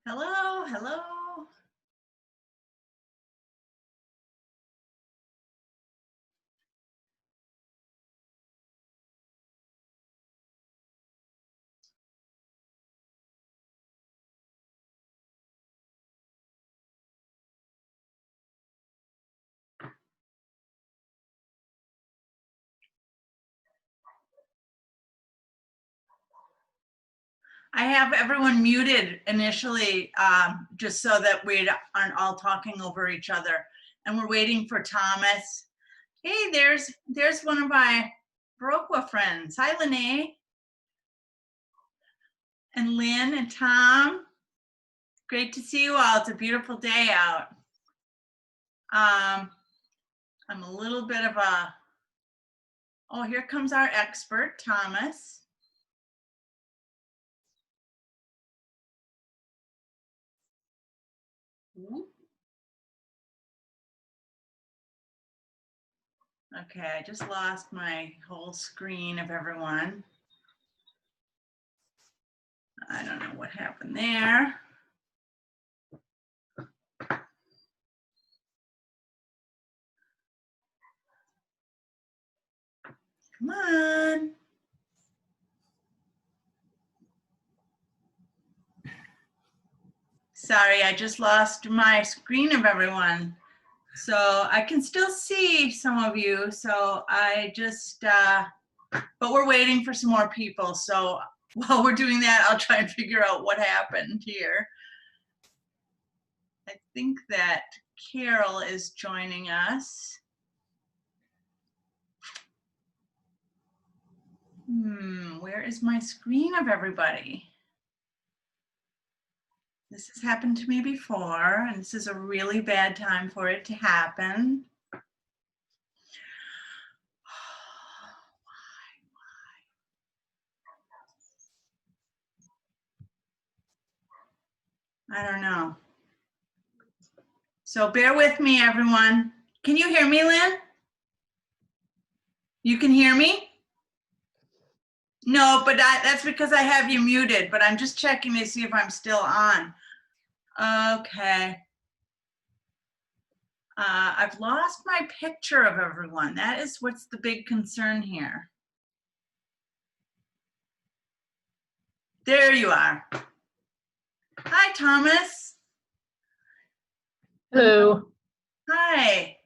Hello, hello. I have everyone muted initially, just so that we aren't all talking over each other. And we're waiting for Thomas. Hey, there's one of my Baroqua friends. Hi, Lene. And Lynn and Tom. Great to see you all. It's a beautiful day out. I'm a little bit of a, oh, here comes our expert, Thomas. Okay, I just lost my whole screen of everyone. I don't know what happened there. Come on. Sorry, I just lost my screen of everyone. So I can still see some of you. So I just, but we're waiting for some more people. So while we're doing that, I'll try and figure out what happened here. I think that Carol is joining us. Where is my screen of everybody? This has happened to me before, and this is a really bad time for it to happen. I don't know. So bear with me, everyone. Can you hear me, Lynn? You can hear me? No, but that's because I have you muted, but I'm just checking to see if I'm still on. Okay. I've lost my picture of everyone. That is what's the big concern here. There you are. Hi, Thomas. Hello. Hi.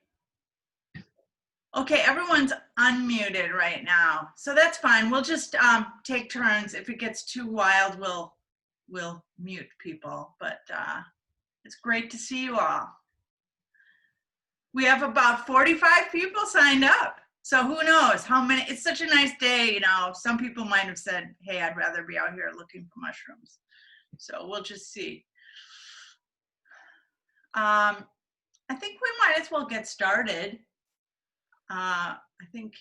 Okay, everyone's unmuted right now, so that's fine. We'll just take turns. If it gets too wild, we'll mute people. But it's great to see you all. We have about 45 people signed up. So who knows how many? It's such a nice day, you know. Some people might have said, "Hey, I'd rather be out here looking for mushrooms." So we'll just see. I think we might as well get started. I think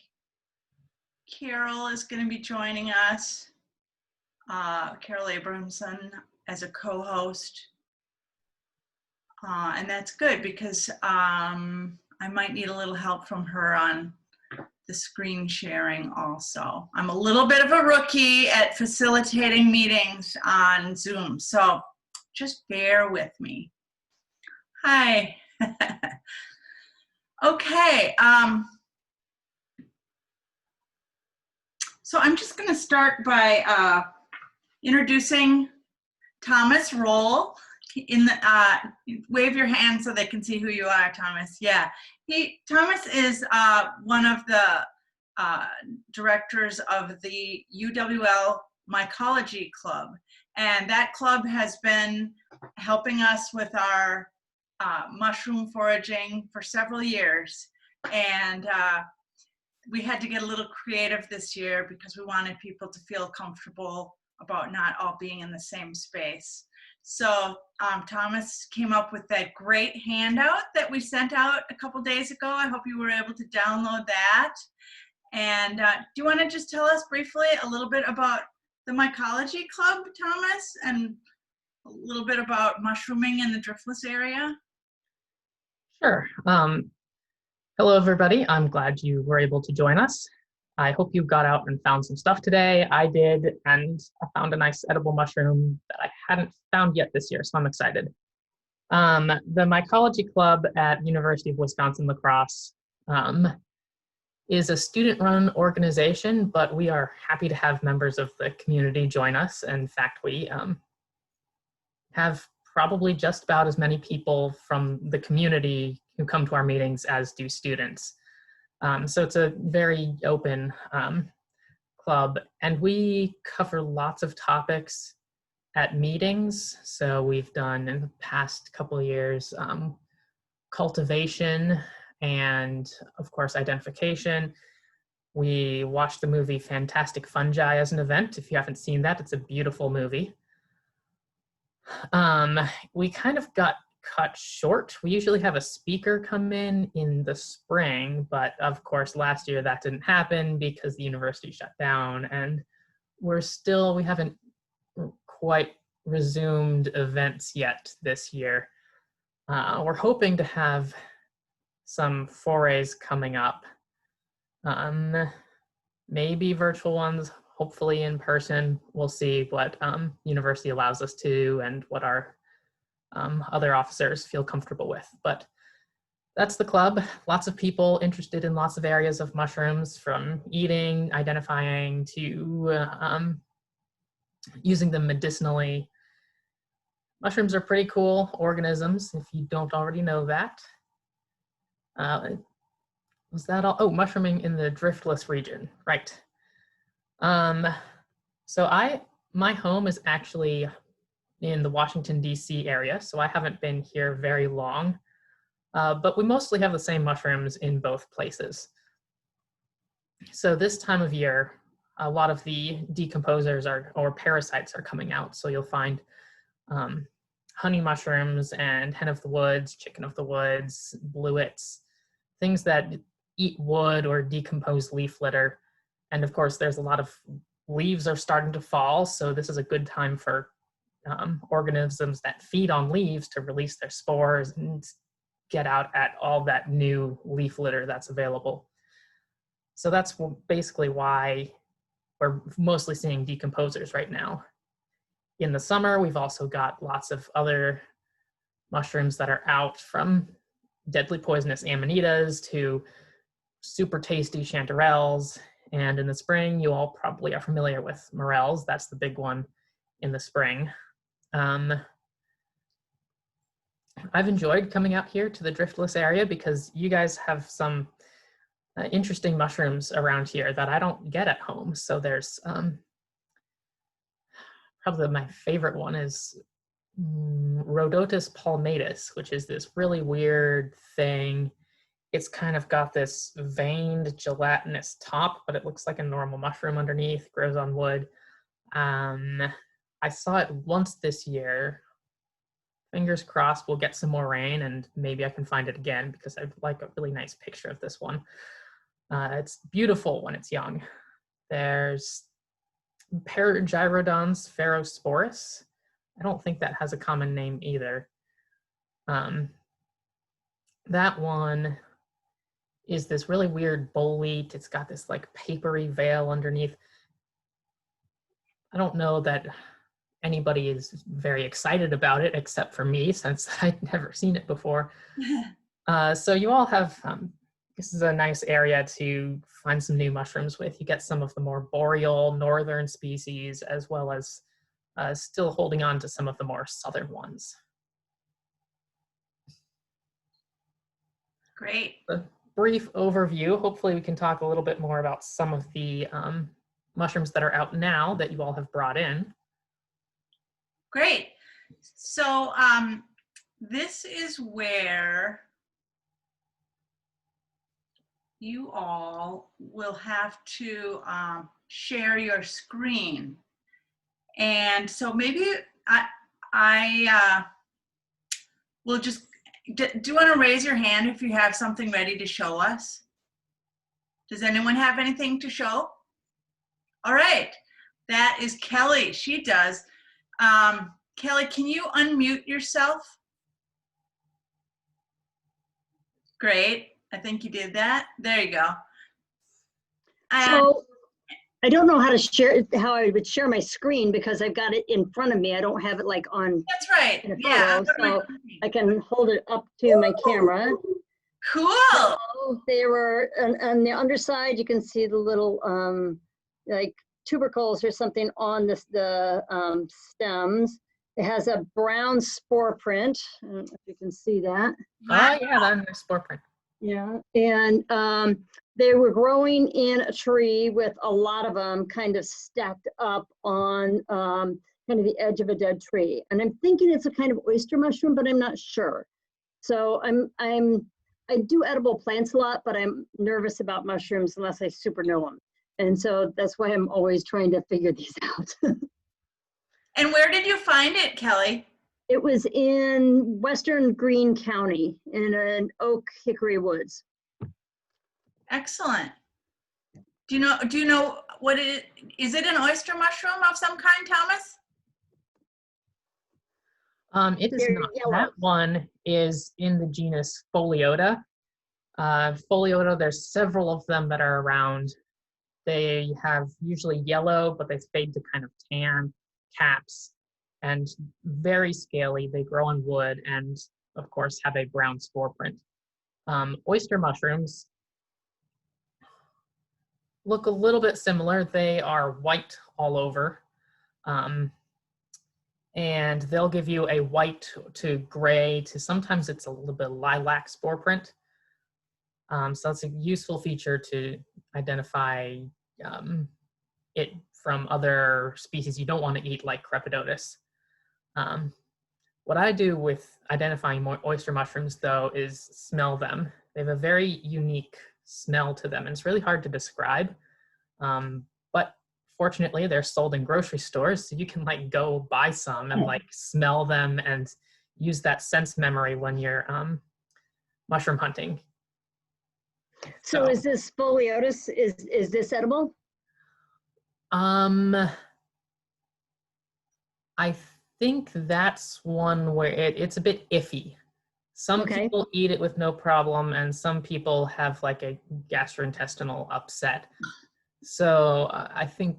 Carol is going to be joining us. Carol Abramson as a co-host. And that's good because I might need a little help from her on the screen sharing also. I'm a little bit of a rookie at facilitating meetings on Zoom, so just bear with me. Hi. Okay. So I'm just going to start by introducing Thomas Roll. In the wave your hand so they can see who you are, Thomas. Yeah, Thomas is one of the directors of the UWL Mycology Club, and that club has been helping us with our mushroom foraging for several years. And we had to get a little creative this year because we wanted people to feel comfortable about not all being in the same space. So Thomas came up with that great handout that we sent out a couple days ago. I hope you were able to download that. And do you want to just tell us briefly a little bit about the Mycology Club, Thomas, and a little bit about mushrooming in the driftless area? Sure. Hello, everybody. I'm glad you were able to join us. I hope you got out and found some stuff today. I did, and I found a nice edible mushroom that I hadn't found yet this year, so I'm excited. The Mycology Club at University of Wisconsin-La Crosse is a student-run organization, but we are happy to have members of the community join us. In fact, we have probably just about as many people from the community who come to our meetings as do students. So it's a very open club, and we cover lots of topics at meetings. So we've done in the past couple of years cultivation and of course identification. We watched the movie Fantastic Fungi as an event. If you haven't seen that, it's a beautiful movie. We kind of got cut short. We usually have a speaker come in the spring, but of course last year that didn't happen because the university shut down, and we haven't quite resumed events yet this year. We're hoping to have some forays coming up. Maybe virtual ones, hopefully in person. We'll see what university allows us to and what our other officers feel comfortable with. But that's the club. Lots of people interested in lots of areas of mushrooms, from eating, identifying, to using them medicinally. Mushrooms are pretty cool organisms, if you don't already know that. Was that all? Oh, mushrooming in the driftless region, right. So my home is actually in the Washington, D.C. area, so I haven't been here very long, but we mostly have the same mushrooms in both places. So this time of year, a lot of the decomposers or parasites are coming out, so you'll find honey mushrooms and hen of the woods, chicken of the woods, bluets, things that eat wood or decompose leaf litter. And of course, there's a lot of leaves are starting to fall, so this is a good time for organisms that feed on leaves to release their spores and get out at all that new leaf litter that's available. So that's basically why we're mostly seeing decomposers right now. In the summer, we've also got lots of other mushrooms that are out, from deadly poisonous amanitas to super tasty chanterelles. And in the spring, you all probably are familiar with morels. That's the big one in the spring. I've enjoyed coming out here to the driftless area because you guys have some interesting mushrooms around here that I don't get at home. So there's probably my favorite one is Rhodotus Palmatus, which is this really weird thing. It's kind of got this veined gelatinous top, but it looks like a normal mushroom underneath, grows on wood. I saw it once this year. Fingers crossed we'll get some more rain and maybe I can find it again because I'd like a really nice picture of this one. It's beautiful when it's young. There's Gyrodons Pherosporus. I don't think that has a common name either. That one is this really weird bolete. It's got this like papery veil underneath. I don't know that anybody is very excited about it except for me, since I'd never seen it before. So you all have, this is a nice area to find some new mushrooms with. You get some of the more boreal northern species, as well as still holding on to some of the more southern ones. Great. A brief overview. Hopefully we can talk a little bit more about some of the mushrooms that are out now that you all have brought in. Great. So this is where you all will have to share your screen. And so maybe I will just, do you want to raise your hand if you have something ready to show us? Does anyone have anything to show? All right, that is Kelly, she does. Kelly, can you unmute yourself? Great, I think you did that. There you go. And So I don't know how to share, how I would share my screen because I've got it in front of me. I don't have it like on that's right. in a Yeah. photo, so I can hold it up to my camera. Cool. So they were on the underside. You can see the little like tubercles or something on the stems. It has a brown spore print. I don't know if you can see that. Oh yeah, that's a spore print. Yeah, and they were growing in a tree with a lot of them kind of stacked up on kind of the edge of a dead tree. And I'm thinking it's a kind of oyster mushroom, but I'm not sure. So I do edible plants a lot, but I'm nervous about mushrooms unless I super know them. And so that's why I'm always trying to figure these out. And where did you find it, Kelly? It was in western Greene County in an oak hickory woods. Excellent. Do you know what it is? It an oyster mushroom of some kind, Thomas? It is They're not. yellow. That one is in the genus Foliota. Foliota, there's several of them that are around. They have usually yellow, but they fade to kind of tan caps and very scaly. They grow on wood and, of course, have a brown spore print. Oyster mushrooms look a little bit similar. They are white all over. And they'll give you a white to gray to sometimes it's a little bit lilac spore print. So that's a useful feature to identify it from other species you don't want to eat, like Rhodotus. What I do with identifying oyster mushrooms, though, is smell them. They have a very unique smell to them, and it's really hard to describe. But fortunately, they're sold in grocery stores, so you can like go buy some and like smell them and use that sense memory when you're mushroom hunting. So is this Foliotis, is this edible? I think that's one where it's a bit iffy. Some people eat it with no problem, and some people have like a gastrointestinal upset. So I think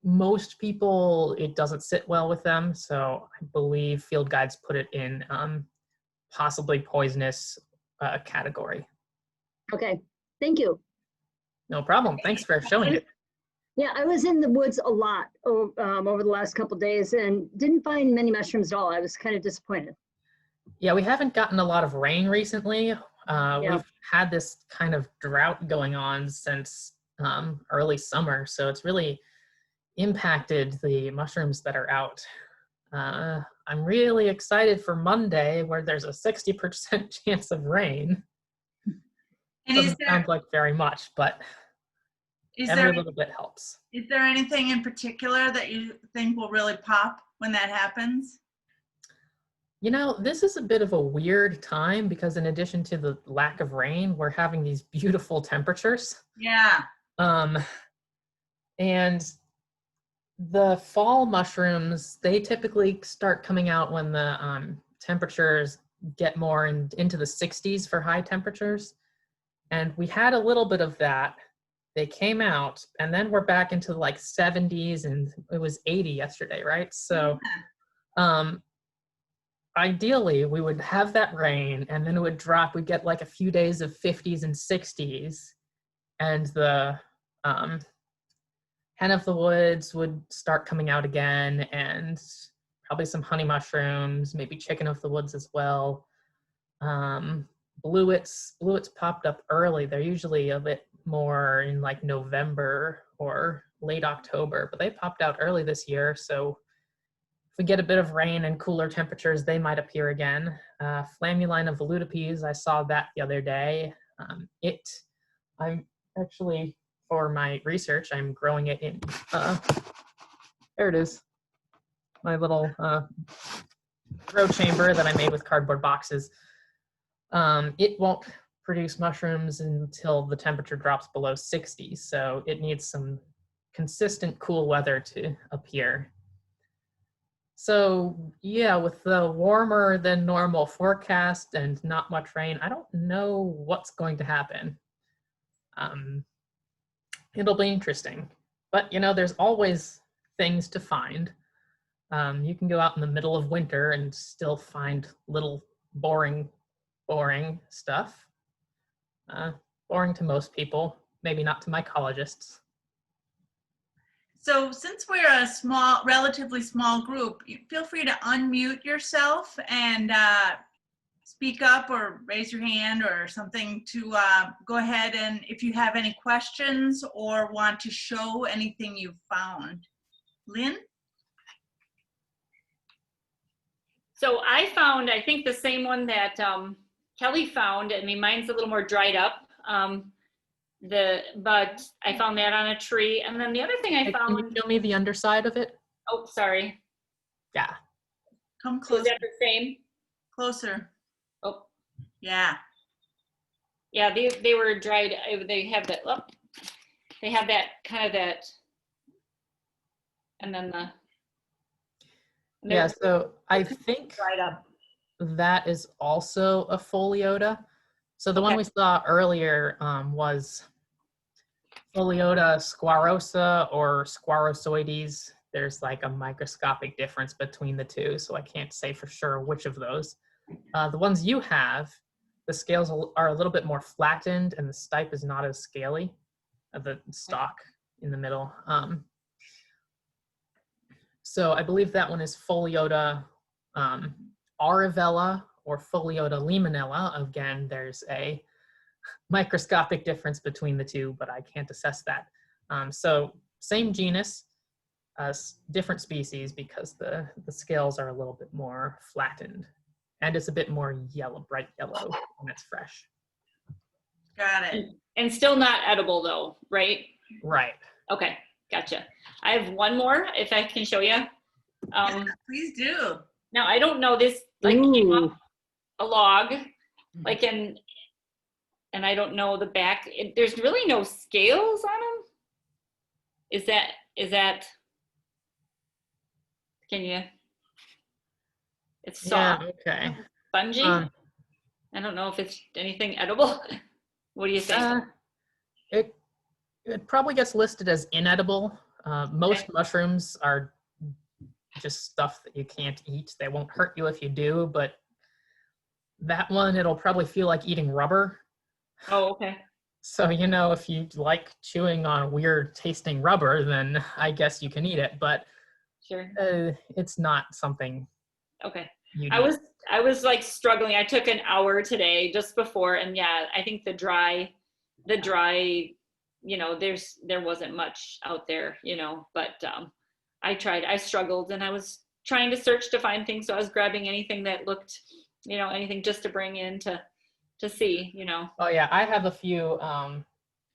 most people, it doesn't sit well with them. So I believe field guides put it in possibly poisonous category. Okay, thank you. No problem. Thanks for showing it. Yeah, I was in the woods a lot over the last couple of days and didn't find many mushrooms at all. I was kind of disappointed. Yeah, we haven't gotten a lot of rain recently. We've had this kind of drought going on since early summer, so it's really impacted the mushrooms that are out. I'm really excited for Monday, where there's a 60% chance of rain. And doesn't sound like very much, but every little bit helps. Is there anything in particular that you think will really pop when that happens? You know, this is a bit of a weird time because in addition to the lack of rain, we're having these beautiful temperatures. Yeah. And the fall mushrooms, they typically start coming out when the temperatures get more into the 60s for high temperatures. And we had a little bit of that. They came out, and then we're back into like 70s, and it was 80 yesterday, right? So ideally, we would have that rain, and then it would drop. We'd get like a few days of 50s and 60s, and the hen of the woods would start coming out again, and probably some honey mushrooms, maybe chicken of the woods as well. Bluets popped up early. They're usually a bit more in like November or late October, but they popped out early this year. So if we get a bit of rain and cooler temperatures, they might appear again. Flammulina volutipes, I saw that the other day. I'm actually, for my research, I'm growing it in, there it is, my little grow chamber that I made with cardboard boxes. It won't produce mushrooms until the temperature drops below 60, so it needs some consistent cool weather to appear. So yeah, with the warmer than normal forecast and not much rain, I don't know what's going to happen. It'll be interesting. But, you know, there's always things to find. You can go out in the middle of winter and still find little boring stuff. Boring to most people, maybe not to mycologists. So since we're a relatively small group, feel free to unmute yourself and speak up or raise your hand or something to go ahead, and if you have any questions or want to show anything you've found. Lynn? So I found, I think the same one that Kelly found. I mean, mine's a little more dried up. But I found that on a tree. And then the other thing I found. Can you show me the underside of it? Oh, sorry. Yeah. Come Was closer. that the same? Closer. Oh, Yeah. yeah. They were dried. They have that. Oh, they have that kind of that. And then the. Yeah. So I think dried up. that is also a Foliota. So the one we saw earlier was Foliota Squarosa or Squarosoides. There's like a microscopic difference between the two, so I can't say for sure which of those. The ones you have, the scales are a little bit more flattened and the stipe is not as scaly, the stalk in the middle. So I believe that one is Foliota Arivella or Foliota limonella. Again, there's a microscopic difference between the two, but I can't assess that. So same genus, different species because the scales are a little bit more flattened and it's a bit more yellow, bright yellow when it's fresh. Got it. And still not edible though, right? Right. Okay, gotcha. I have one more if I can show you. Yeah, please do. Now I don't know this, like came off a log, like and I don't know the back. There's really no scales on them. Is that? Can you? It's soft. Yeah, okay. Spongy. I don't know if it's anything edible. What do you think? It probably gets listed as inedible. Most mushrooms are just stuff that you can't eat. They won't hurt you if you do, but that one, it'll probably feel like eating rubber. Oh, okay. So, you know, if you like chewing on weird tasting rubber, then I guess you can eat it, but Sure. It's not something. Okay. You I was like struggling. I took an hour today just before, and yeah, I think the dry, you know, there wasn't much out there, you know, but I struggled and I was trying to search to find things. So I was grabbing anything that looked, you know, anything just to bring in to see, you know. Oh yeah, I have a few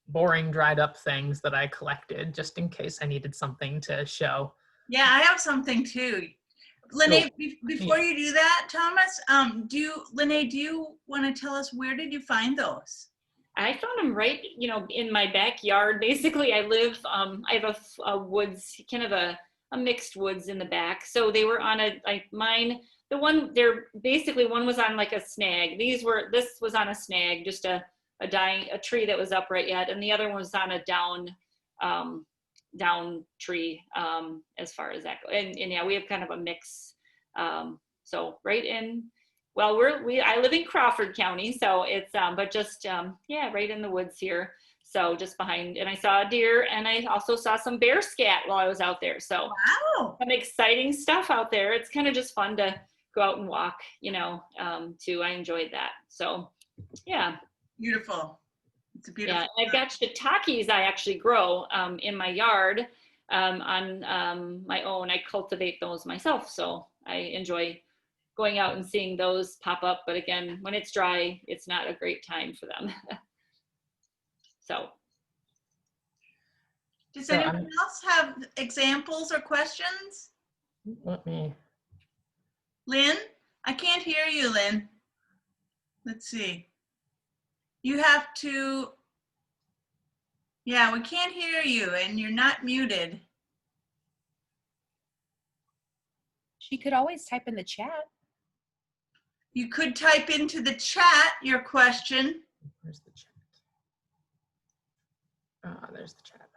boring dried up things that I collected just in case I needed something to show. Yeah, I have something too. Lene, before you do that, Thomas, do you want to tell us where did you find those? I found them right, you know, in my backyard. Basically, I live, I have a woods, kind of a mixed woods in the back. So they were on one was on like a snag. This was on a snag, just a tree that was upright yet. And the other one was on a down tree, as far as that goes. And yeah, we have kind of a mix. So right in, well, I live in Crawford County, so it's, but just, yeah, right in the woods here. So just behind, and I saw a deer and I also saw some bear scat while I was out there. So Wow. some exciting stuff out there. It's kind of just fun to go out and walk, you know, too. I enjoyed that. So yeah. Beautiful. It's a beautiful. Yeah, I've got shiitakes I actually grow in my yard on my own. I cultivate those myself, so I enjoy going out and seeing those pop up. But again, when it's dry, it's not a great time for them. So. Does anyone else have examples or questions? Let me. Lynn, I can't hear you, Lynn. Let's see. You have to, yeah, we can't hear you and you're not muted. She could always type in the chat. You could type into the chat your question. Where's the chat? There's the chat.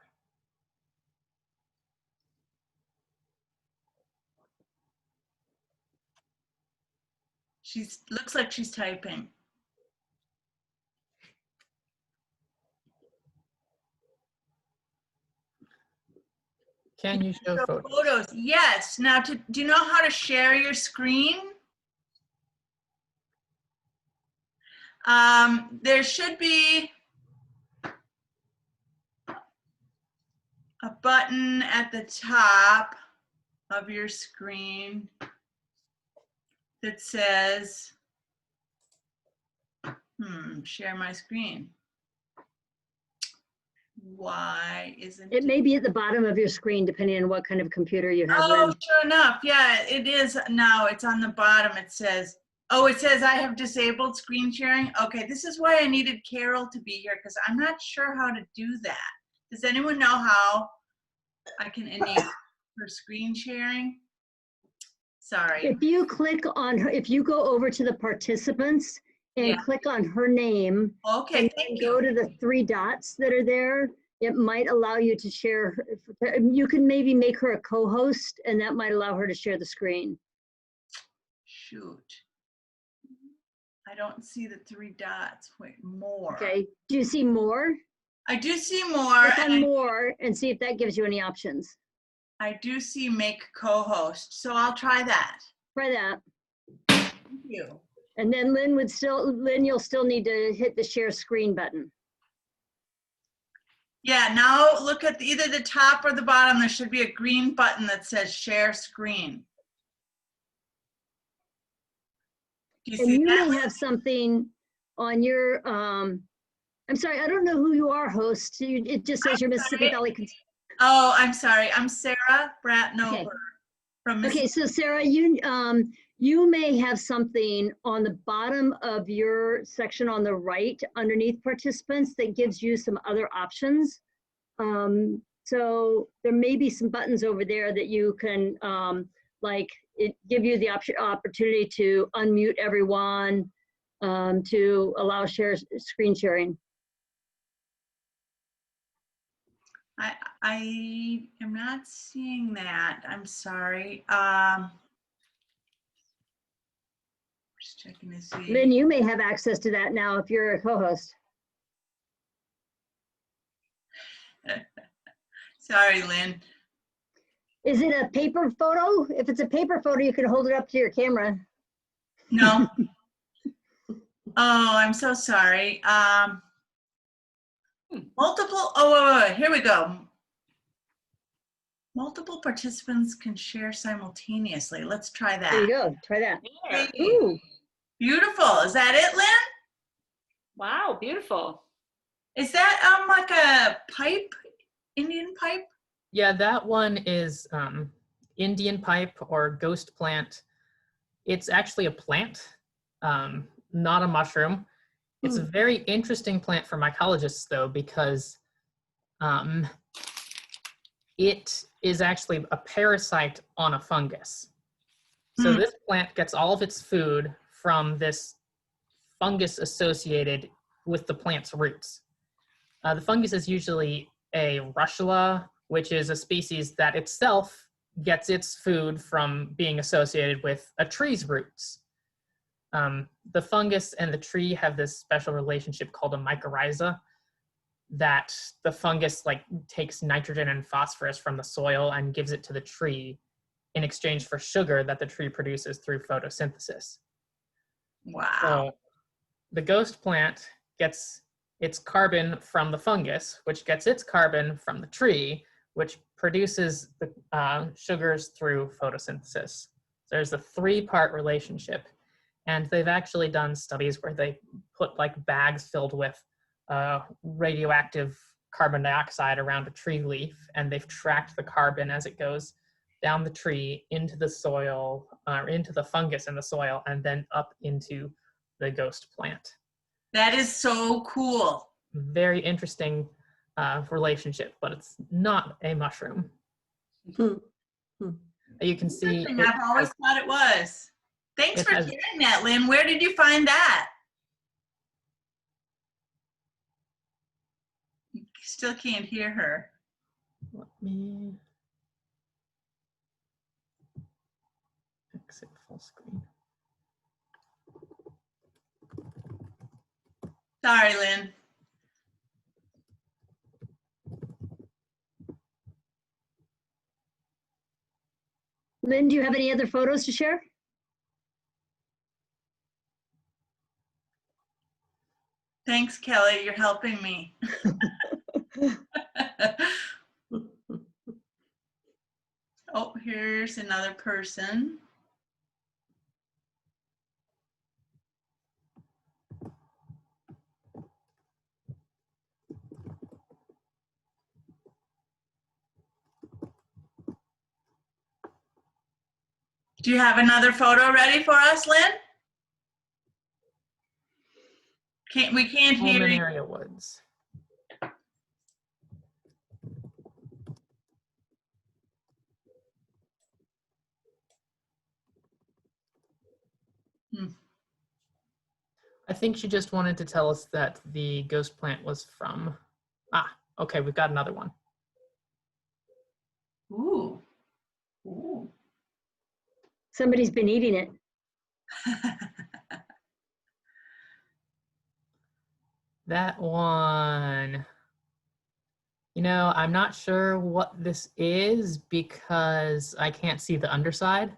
Looks like she's typing. Can you show So photos? photos, yes. Now, do you know how to share your screen? There should be a button at the top of your screen that says, share my screen. Why isn't It may be at the bottom of your screen, depending on what kind of computer you have. Oh, Lynn. sure enough. Yeah, it is now. It's on the bottom. It says, oh, it says I have disabled screen sharing. Okay, this is why I needed Carol to be here because I'm not sure how to do that. Does anyone know how I can enable her screen sharing? Sorry. If you click on her, if you go over to the participants and Yeah. click on her name, Okay, and thank go you. to the 3 dots that are there, it might allow you to share. You can maybe make her a co-host, and that might allow her to share the screen. Shoot. I don't see the 3 dots. Wait, more. Okay. Do you see more? I do see more. Click on more and see if that gives you any options. I do see make co-host. So I'll try that. Try that. Thank you. And then Lynn, you'll still need to hit the share screen button. Yeah, now look at either the top or the bottom. There should be a green button that says share screen. Do you And see you that? may have something on your, I'm sorry, I don't know who you are, host. It just says you're Mississippi Valley. Oh, I'm sorry. I'm Sarah Bratnover from Mississippi. Okay, so Sarah, you may have something on the bottom of your section on the right underneath participants that gives you some other options. So there may be some buttons over there that you can give you the opportunity to unmute everyone, to allow screen sharing. I am not seeing that. I'm sorry. Just checking to see. Lynn, you may have access to that now if you're a co-host. Sorry, Lynn. Is it a paper photo? If it's a paper photo, you can hold it up to your camera. No. Oh, I'm so sorry. Multiple, wait, here we go. Multiple participants can share simultaneously. Let's try that. There you go, try that. Yeah. Ooh. Beautiful. Is that it, Lynn? Wow, beautiful. Is that like a pipe, Indian pipe? Yeah, that one is Indian pipe or ghost plant. It's actually a plant, not a mushroom. It's a very interesting plant for mycologists, though, because it is actually a parasite on a fungus. So this plant gets all of its food from this fungus associated with the plant's roots. The fungus is usually a russula, which is a species that itself gets its food from being associated with a tree's roots. The fungus and the tree have this special relationship called a mycorrhiza, that the fungus takes nitrogen and phosphorus from the soil and gives it to the tree in exchange for sugar that the tree produces through photosynthesis. Wow. So the ghost plant gets its carbon from the fungus, which gets its carbon from the tree, which produces the sugars through photosynthesis. So there's a 3-part relationship. And they've actually done studies where they put bags filled with radioactive carbon dioxide around a tree leaf, and they've tracked the carbon as it goes down the tree into the soil, into the fungus in the soil, and then up into the ghost plant. That is so cool. Very interesting relationship, but it's not a mushroom. You can see. I've always thought it was. Thanks for sharing that, Lynn. Where did you find that? Still can't hear her. Let me exit full screen. Sorry, Lynn. Lynn, do you have any other photos to share? Thanks, Kelly. You're helping me. Oh, here's another person. Do you have another photo ready for us, Lynn? We can't hear Pullman you. area woods. I think she just wanted to tell us that the ghost plant was from, okay, we've got another one. Ooh. Ooh. Somebody's been eating it. That one, you know, I'm not sure what this is because I can't see the underside.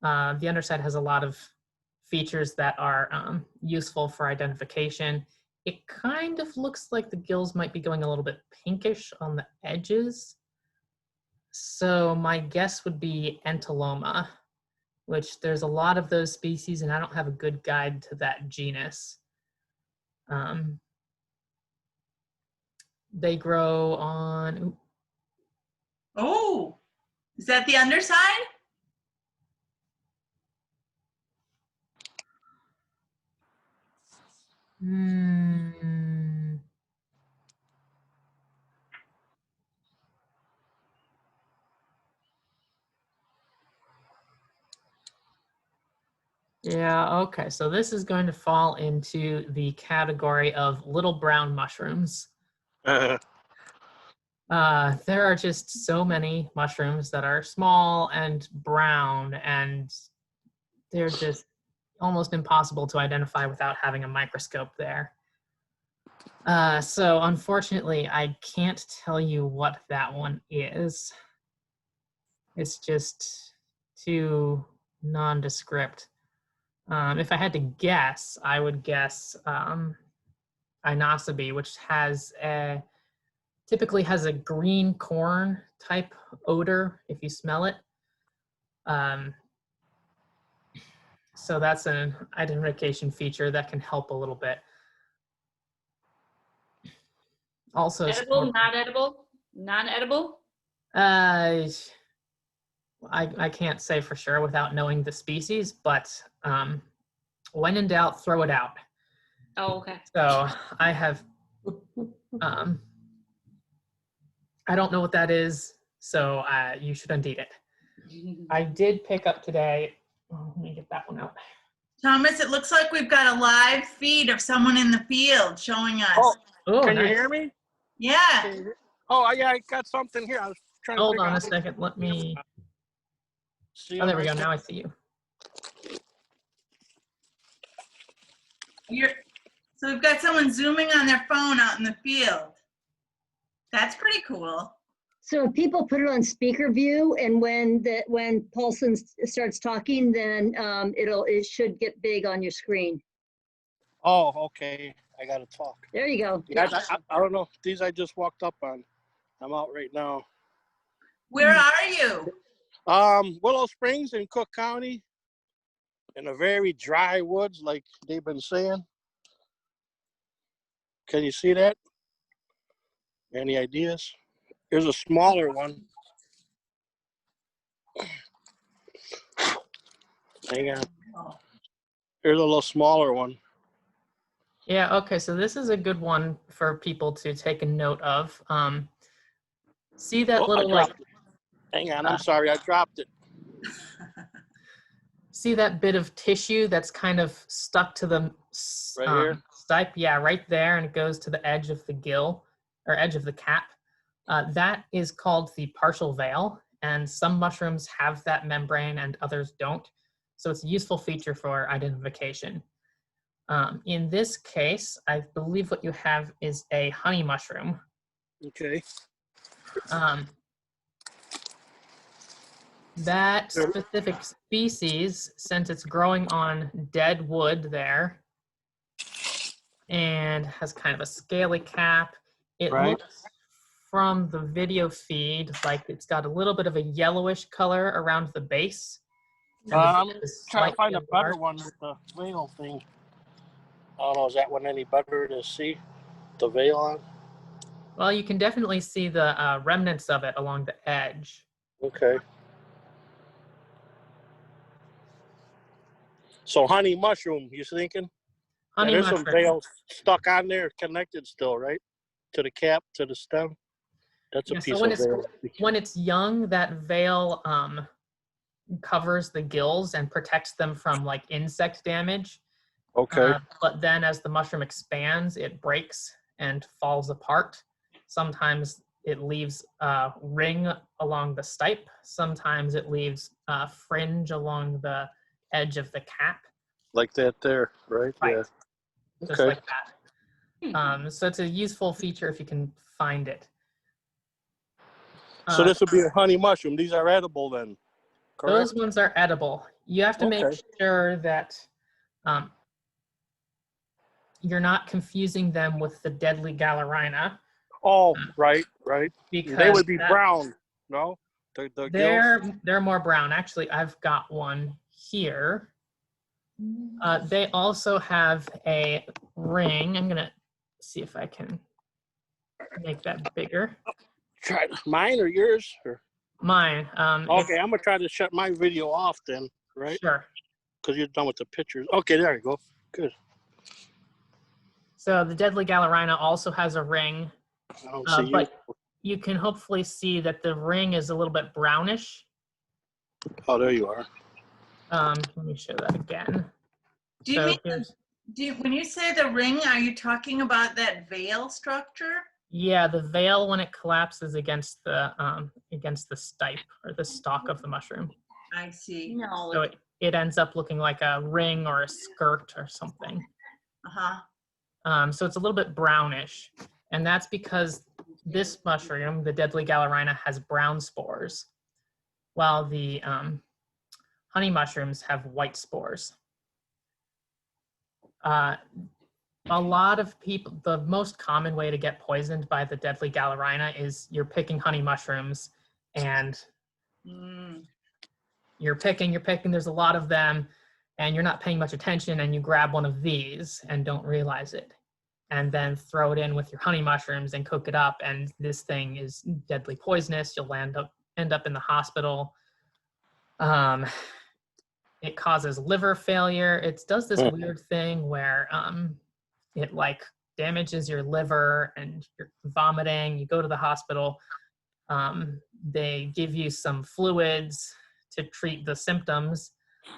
The underside has a lot of features that are useful for identification. It kind of looks like the gills might be going a little bit pinkish on the edges. So my guess would be Entoloma, which there's a lot of those species and I don't have a good guide to that genus. They grow on, Oh, is that the underside? yeah, okay, so this is going to fall into the category of little brown mushrooms. There are just so many mushrooms that are small and brown, and they're just almost impossible to identify without having a microscope there. So unfortunately, I can't tell you what that one is. It's just too nondescript. If I had to guess, I would guess Inocebi, which typically has a green corn type odor if you smell it. So that's an identification feature that can help a little bit. Also, Edible, not edible, non-edible? I can't say for sure without knowing the species, but when in doubt, throw it out. Oh, okay. So I have, I don't know what that is, so you shouldn't eat it. I did pick up today, let me get that one out. Thomas, it looks like we've got a live feed of someone in the field showing us. Oh, Can nice. you hear me? Yeah. Oh, yeah, I got something here. I was trying to Hold figure on a out- second, let me, See oh, there we right go, now I see you. So we've got someone zooming on their phone out in the field. That's pretty cool. So if people put it on speaker view, and when Paulson starts talking, then it should get big on your screen. Oh, okay. I got to talk. There you go. Yeah, I don't know. These I just walked up on. I'm out right now. Where are you? Willow Springs in Cook County, in a very dry woods, like they've been saying. Can you see that? Any ideas? Here's a smaller one. Hang on. Here's a little smaller one. Yeah, okay, so this is a good one for people to take a note of. See that Oh, I little, dropped it. Hang on, I'm sorry, I dropped it. see that bit of tissue that's kind of stuck to the Right here? stipe? Yeah, right there, and it goes to the edge of the gill, or edge of the cap. That is called the partial veil, and some mushrooms have that membrane and others don't. So it's a useful feature for identification. In this case, I believe what you have is a honey mushroom. Okay. That specific species, since it's growing on dead wood there, and has kind of a scaly cap, it Right. looks from the video feed like it's got a little bit of a yellowish color around the base. And the I'm bit is trying to find a slightly better enlarged. one with the veil thing. I don't know, is that one any better to see the veil on? Well, you can definitely see the remnants of it along the edge. Okay. So honey mushroom, you thinking? Honey There's some mushroom. veil stuck on there, connected still, right? To the cap, to the stem. That's a Yeah, so piece of veil. when it's young, that veil covers the gills and protects them from like insect damage. Okay. But then as the mushroom expands, it breaks and falls apart. Sometimes it leaves a ring along the stipe. Sometimes it leaves a fringe along the edge of the cap. Like that there, right? Right. Yeah. Just Okay. like that. So it's a useful feature if you can find it. So this would be a honey mushroom. These are edible then, correct? Those ones are edible. You have to make Okay. sure that you're not confusing them with the deadly Gallerina. Oh, right, right. Because They would be brown, no? The gills? they're more brown. Actually, I've got one here. They also have a ring. I'm gonna see if I can make that bigger. Try mine or yours? Or? Mine. Okay, I'm gonna try to shut my video off then, right? Sure. Because you're done with the pictures. Okay, there you go. Good. So the deadly Gallerina also has a ring, I don't see you. but you can hopefully see that the ring is a little bit brownish. Oh, there you are. Let me show that again. Do you So mean, when you say the ring, are you talking about that veil structure? yeah, the veil when it collapses against the stipe or the stalk of the mushroom. I see. No. So it ends up looking like a ring or a skirt or something. Uh-huh. So it's a little bit brownish, and that's because this mushroom, the deadly Gallerina, has brown spores, while the honey mushrooms have white spores. A lot of people, the most common way to get poisoned by the deadly Gallerina is you're picking honey mushrooms and you're picking, there's a lot of them and you're not paying much attention and you grab one of these and don't realize it and then throw it in with your honey mushrooms and cook it up and this thing is deadly poisonous. You'll end up in the hospital. It causes liver failure. It does this weird thing where it like damages your liver and you're vomiting. You go to the hospital. They give you some fluids to treat the symptoms,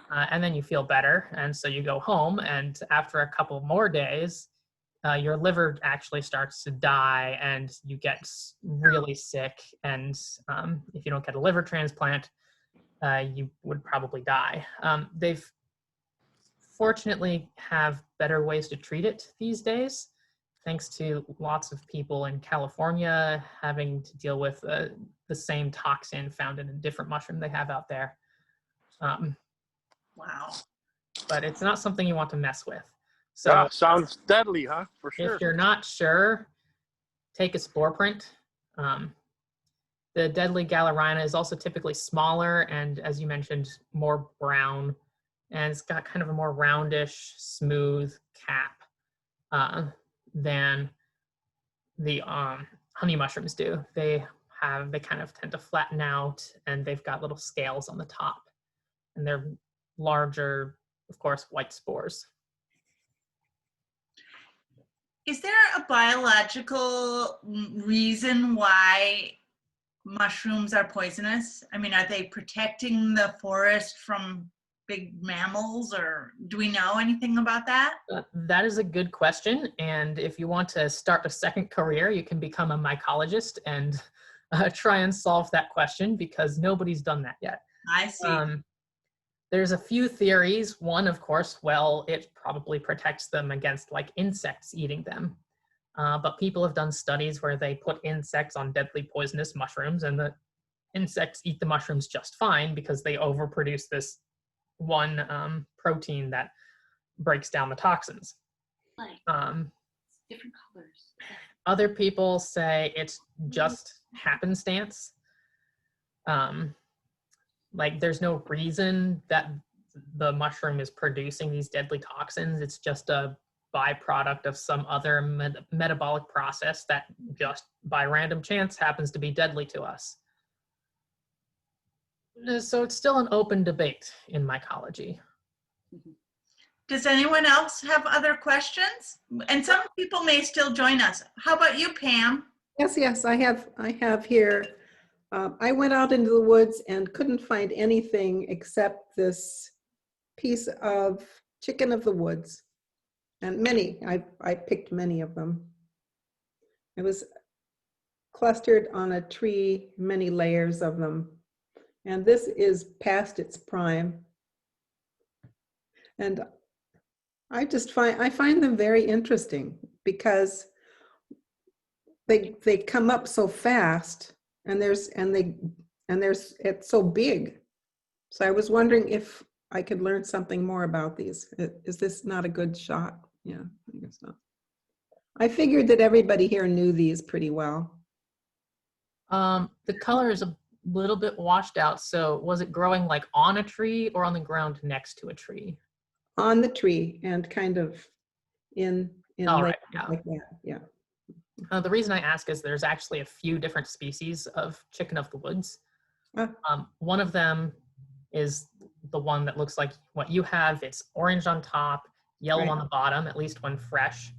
and then you feel better. And so you go home, and after a couple more days, your liver actually starts to die, and you get really sick. And if you don't get a liver transplant, you would probably die. They've fortunately have better ways to treat it these days, thanks to lots of people in California having to deal with the same toxin found in a different mushroom they have out there. Wow. But it's not something you want to mess with. So Yeah, sounds deadly, huh? For sure. if you're not sure, take a spore print. The deadly Gallerina is also typically smaller and, as you mentioned, more brown. And it's got kind of a more roundish, smooth cap than the honey mushrooms do. They kind of tend to flatten out, and they've got little scales on the top. And they're larger, of course, white spores. Is there a biological reason why mushrooms are poisonous? I mean, are they protecting the forest from big mammals, or do we know anything about that? That is a good question. And if you want to start a second career, you can become a mycologist and try and solve that question because nobody's done that yet. I see. There's a few theories. One, of course, well, it probably protects them against like insects eating them. But people have done studies where they put insects on deadly poisonous mushrooms, and the insects eat the mushrooms just fine because they overproduce this one protein that breaks down the toxins. Like different colors. Other people say it's just happenstance. Like there's no reason that the mushroom is producing these deadly toxins. It's just a byproduct of some other metabolic process that just by random chance happens to be deadly to us. So it's still an open debate in mycology. Does anyone else have other questions? And some people may still join us. How about you, Pam? Yes, I have here. I went out into the woods and couldn't find anything except this piece of chicken of the woods. And I picked many of them. It was clustered on a tree, many layers of them. And this is past its prime. And I find them very interesting because they come up so fast, and it's so big. So I was wondering if I could learn something more about these. Is this not a good shot? Yeah, I guess not. I figured that everybody here knew these pretty well. The color is a little bit washed out. So was it growing like on a tree or on the ground next to a tree? On the tree and kind of in All like, right, yeah. like that, yeah. The reason I ask is there's actually a few different species of chicken of the woods. One of them is the one that looks like what you have. It's orange on top, yellow on the bottom, at least when fresh.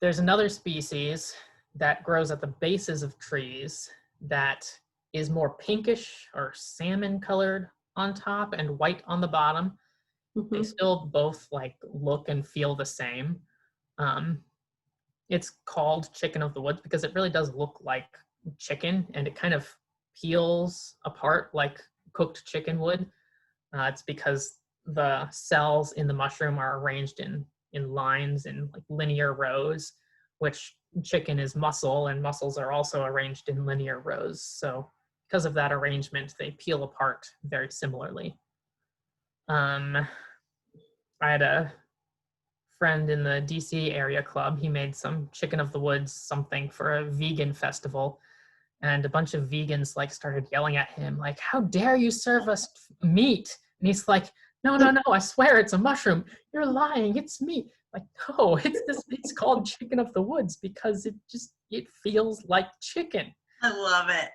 There's another species that grows at the bases of trees that is more pinkish or salmon colored on top and white on the bottom. They still both like look and feel the same. It's called chicken of the woods because it really does look like chicken, and it kind of peels apart like cooked chicken would. It's because the cells in the mushroom are arranged in lines in like linear rows, which chicken is muscle, and muscles are also arranged in linear rows. So because of that arrangement, they peel apart very similarly. I had a friend in the DC area club. He made some chicken of the woods something for a vegan festival, and a bunch of vegans like started yelling at him like, "How dare you serve us meat?" And he's like, no, I swear it's a mushroom. You're lying, it's meat. Like, no, it's called chicken of the woods because it feels like chicken. I love it.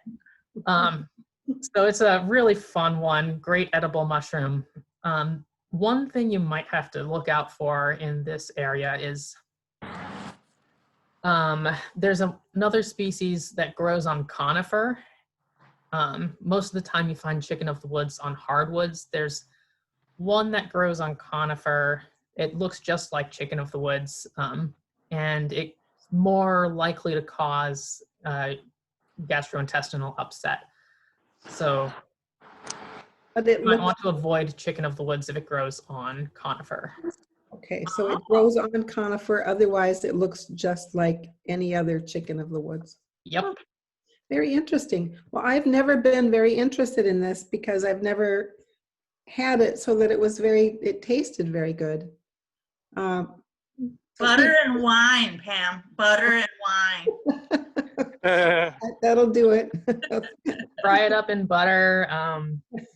So it's a really fun one, great edible mushroom. One thing you might have to look out for in this area is there's another species that grows on conifer. Most of the time you find chicken of the woods on hardwoods. There's one that grows on conifer. It looks just like chicken of the woods, and it's more likely to cause gastrointestinal upset. So you might want to avoid chicken of the woods if it grows on conifer. Okay, so it grows on conifer, otherwise it looks just like any other chicken of the woods. Yep. Very interesting. Well, I've never been very interested in this because I've never had it so that it tasted very good. Butter and wine, Pam. Butter and wine. That'll do it. Fry it up in butter.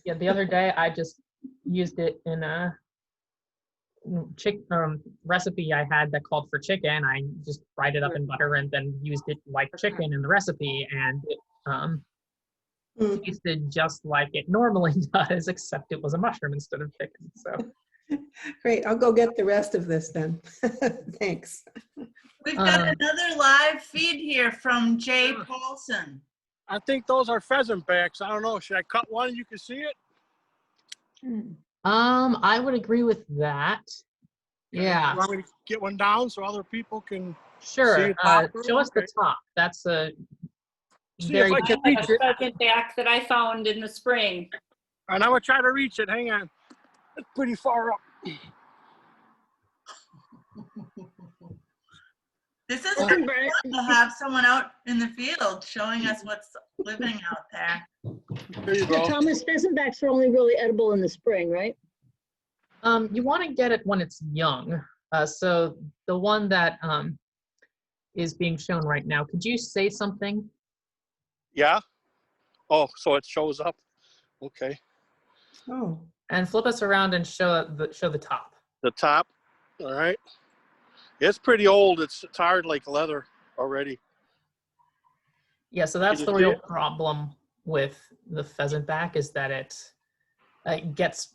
Yeah, the other day I just used it in a recipe I had that called for chicken. I just fried it up in butter and then used it like chicken in the recipe, and it tasted just like it normally does, except it was a mushroom instead of chicken. So great. I'll go get the rest of this then. Thanks. We've got another live feed here from Jay Paulson. I think those are pheasant backs. I don't know. Should I cut one? You can see it. I would agree with that. Yeah. You want me to get one down so other people can Sure. see it? Show us the top. That's a See very if I can Like reach a it. pheasant back that I found in the spring. And I'm gonna try to reach it. Hang on. It's pretty far up. This is Listen, fun Bert. to have someone out in the field showing us what's living out there. There you So go. Thomas, pheasant backs are only really edible in the spring, right? You want to get it when it's young. So the one that is being shown right now, could you say something? Yeah. Oh, so it shows up. Okay. Oh, And flip us around and show the top. The top. All right. It's pretty old. It's hard like leather already. Yeah, so that's you the see real it? problem with the pheasant back, is that it gets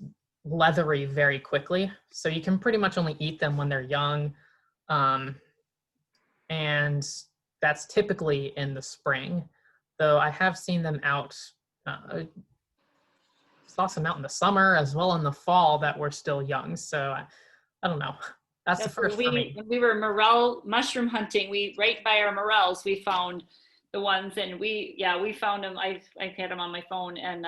leathery very quickly. So you can pretty much only eat them when they're young. And that's typically in the spring, though I have seen them out, saw some out in the summer as well in the fall that were still young. So I don't know. That's the first for me. When we were morel mushroom hunting, we right by our morels, we found the ones, and we found them. I've had them on my phone, and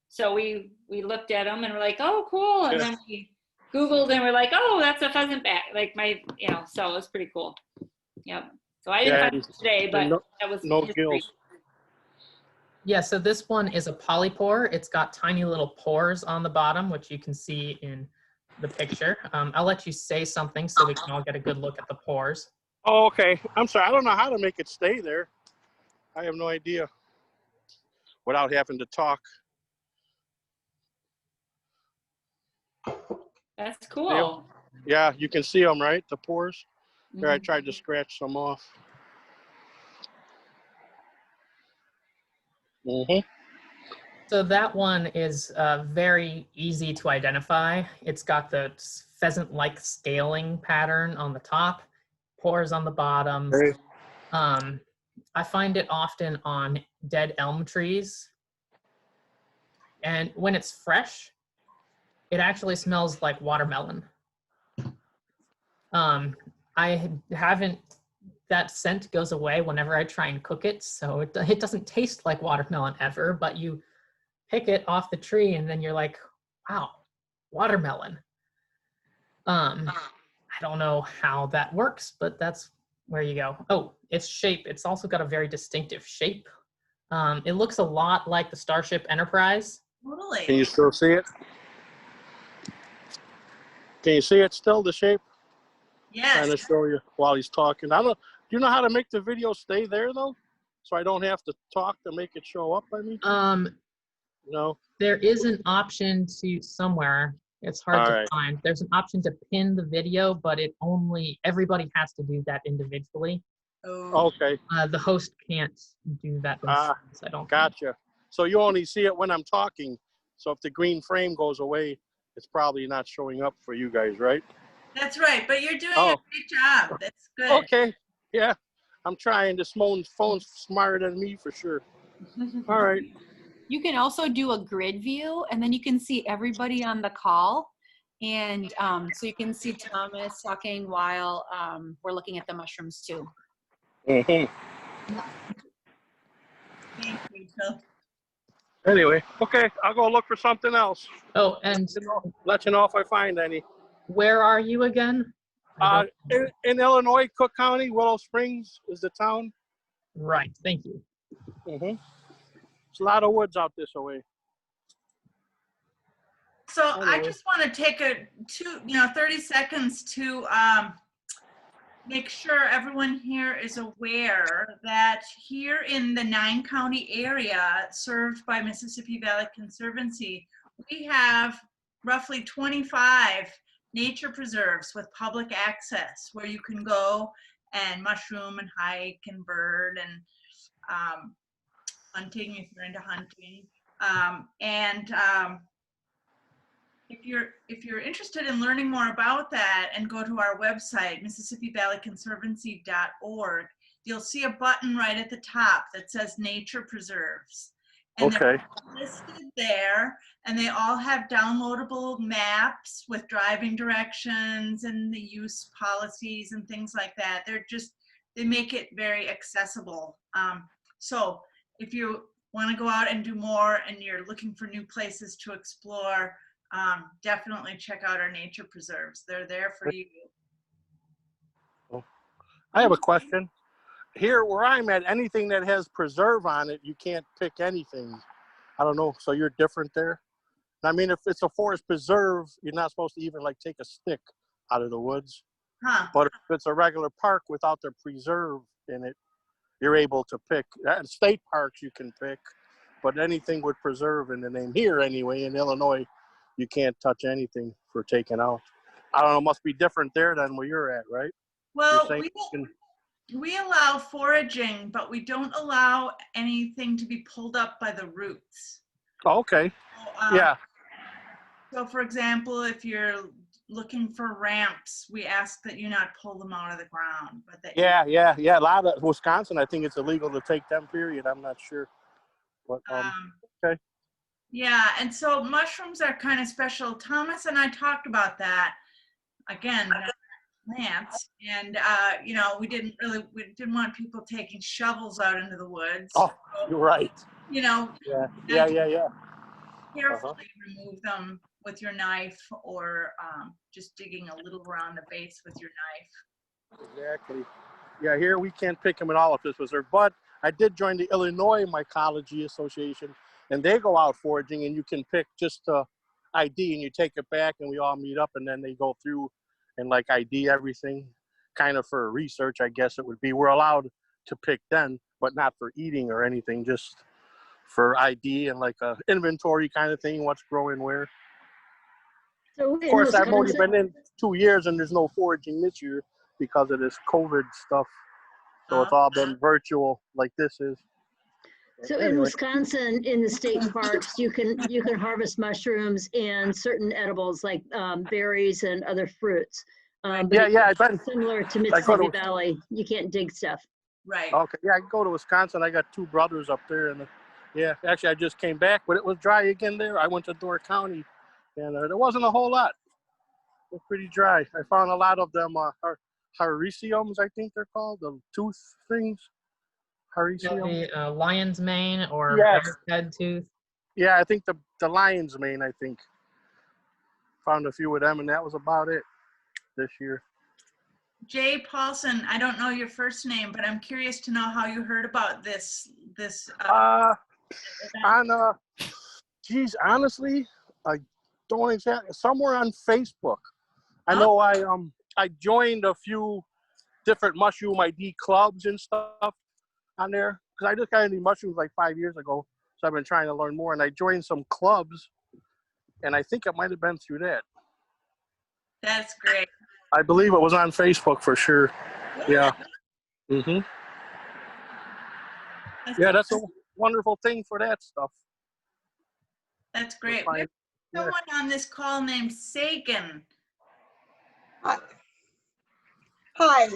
so we looked at them and we're like, oh, cool. And then we Googled and we're like, oh, that's a pheasant back. Like so it was pretty cool. Yep. So I didn't find it today, but that was no history. gills. Yeah, so this one is a polypore. It's got tiny little pores on the bottom, which you can see in the picture. I'll let you say something so we can all get a good look at the pores. Oh, okay. I'm sorry. I don't know how to make it stay there. I have no idea. Without having to talk. That's cool. Yeah, you can see them, right? The pores. There, I Mhm. tried to scratch some off. So that one is very easy to identify. It's got the pheasant-like scaling pattern on the top, pores on the bottom. Okay. I find it often on dead elm trees. And when it's fresh, it actually smells like watermelon. I haven't, that scent goes away whenever I try and cook it, so it doesn't taste like watermelon ever, but you pick it off the tree and then you're like, wow, watermelon. I don't know how that works, but that's where you go. Oh, its shape. It's also got a very distinctive shape. It looks a lot like the Starship Enterprise. Totally. Can you still see it? Can you see it still, the shape? Trying to Yes. show you while he's talking. I don't. Do you know how to make the video stay there though, so I don't have to talk to make it show up? I mean, no. There is an option to somewhere. It's hard All to right. find. There's an option to pin the video, but everybody has to do that individually. Oh. Okay. The host can't do that themselves, I don't think. Gotcha. So you only see it when I'm talking. So if the green frame goes away, it's probably not showing up for you guys, right? That's right, but you're doing a Oh. great job. That's good. Okay. Yeah. I'm trying. This phone's smarter than me for sure. All right. You can also do a grid view, and then you can see everybody on the call. And so you can see Thomas talking while we're looking at the mushrooms too. Mm-hmm. Thank you, Phil. Anyway, okay. I'll go look for something else. Oh, and Let you know if I find any. where are you again? In Illinois, Cook County, Willow Springs is the town. Right, thank you. Mm-hmm. There's a lot of woods out this way. So I Anyway. just want to take 30 seconds to make sure everyone here is aware that here in the 9-county area served by Mississippi Valley Conservancy, we have roughly 25 nature preserves with public access where you can go and mushroom and hike and bird and hunting if you're into hunting. If you're interested in learning more about that and go to our website, MississippiValleyConservancy.org, you'll see a button right at the top that says Nature Preserves. And Okay. they're listed there, and they all have downloadable maps with driving directions and the use policies and things like that. They make it very accessible. So if you want to go out and do more and you're looking for new places to explore, definitely check out our nature preserves. They're there for you. I have a question. Here where I'm at, anything that has preserve on it, you can't pick anything. I don't know, so you're different there? I mean, if it's a forest preserve, you're not supposed to even like take a stick out of the woods. Huh. But if it's a regular park without the preserve in it, you're able to pick. State parks you can pick, but anything with preserve in the name here anyway, in Illinois, you can't touch anything for taking out. I don't know, it must be different there than where you're at, right? Well, You're saying you can- we allow foraging, but we don't allow anything to be pulled up by the roots. Oh, okay, So, yeah. So for example, if you're looking for ramps, we ask that you not pull them out of the ground, but that Yeah. A lot of Wisconsin, I think it's illegal to take them, period. I'm not sure. But, okay. Yeah, and so mushrooms are kind of special. Thomas and I talked about that. Again, plants, and you know, we didn't want people taking shovels out into the woods. Oh, you're right. You know, Yeah. carefully remove them with your knife, or just digging a little around the base with your knife. Exactly. Yeah, here we can't pick them at all if this was there. But I did join the Illinois Mycology Association, and they go out foraging, and you can pick just ID, and you take it back, and we all meet up, and then they go through and like ID everything, kind of for research, I guess it would be. We're allowed to pick then, but not for eating or anything, just for ID and like a inventory kind of thing, what's growing where. So Of in course, I've only Wisconsin, been in 2 years, and there's no foraging this year because of this COVID stuff. So it's all been virtual like this is. so in Anyway. Wisconsin, in the state parks, you can harvest mushrooms and certain edibles like berries and other fruits. But Yeah, I've been. similar to I go Mississippi to- Valley, you can't dig stuff. Right. Okay, yeah, I go to Wisconsin. I got 2 brothers up there, and yeah, actually, I just came back, but it was dry again there. I went to Door County, and there wasn't a whole lot. It was pretty dry. I found a lot of them Hariciums, I think they're called, the tooth things. Haricium. The lion's mane or Yes. head tooth. Yeah, I think the lion's mane, I think. Found a few of them, and that was about it this year. Jay Paulson, I don't know your first name, but I'm curious to know how you heard about this event. Geez, honestly, I don't exactly. Somewhere on Facebook. I know I joined a few different mushroom ID clubs and stuff on there because I just got into mushrooms like 5 years ago, so I've been trying to learn more. And I joined some clubs, and I think it might have been through that. That's great. I believe it was on Facebook for sure. Yeah. Mhm. Yeah, that's a wonderful thing for that stuff. That's great. We have someone on this call named Sagan. Hi. Hi,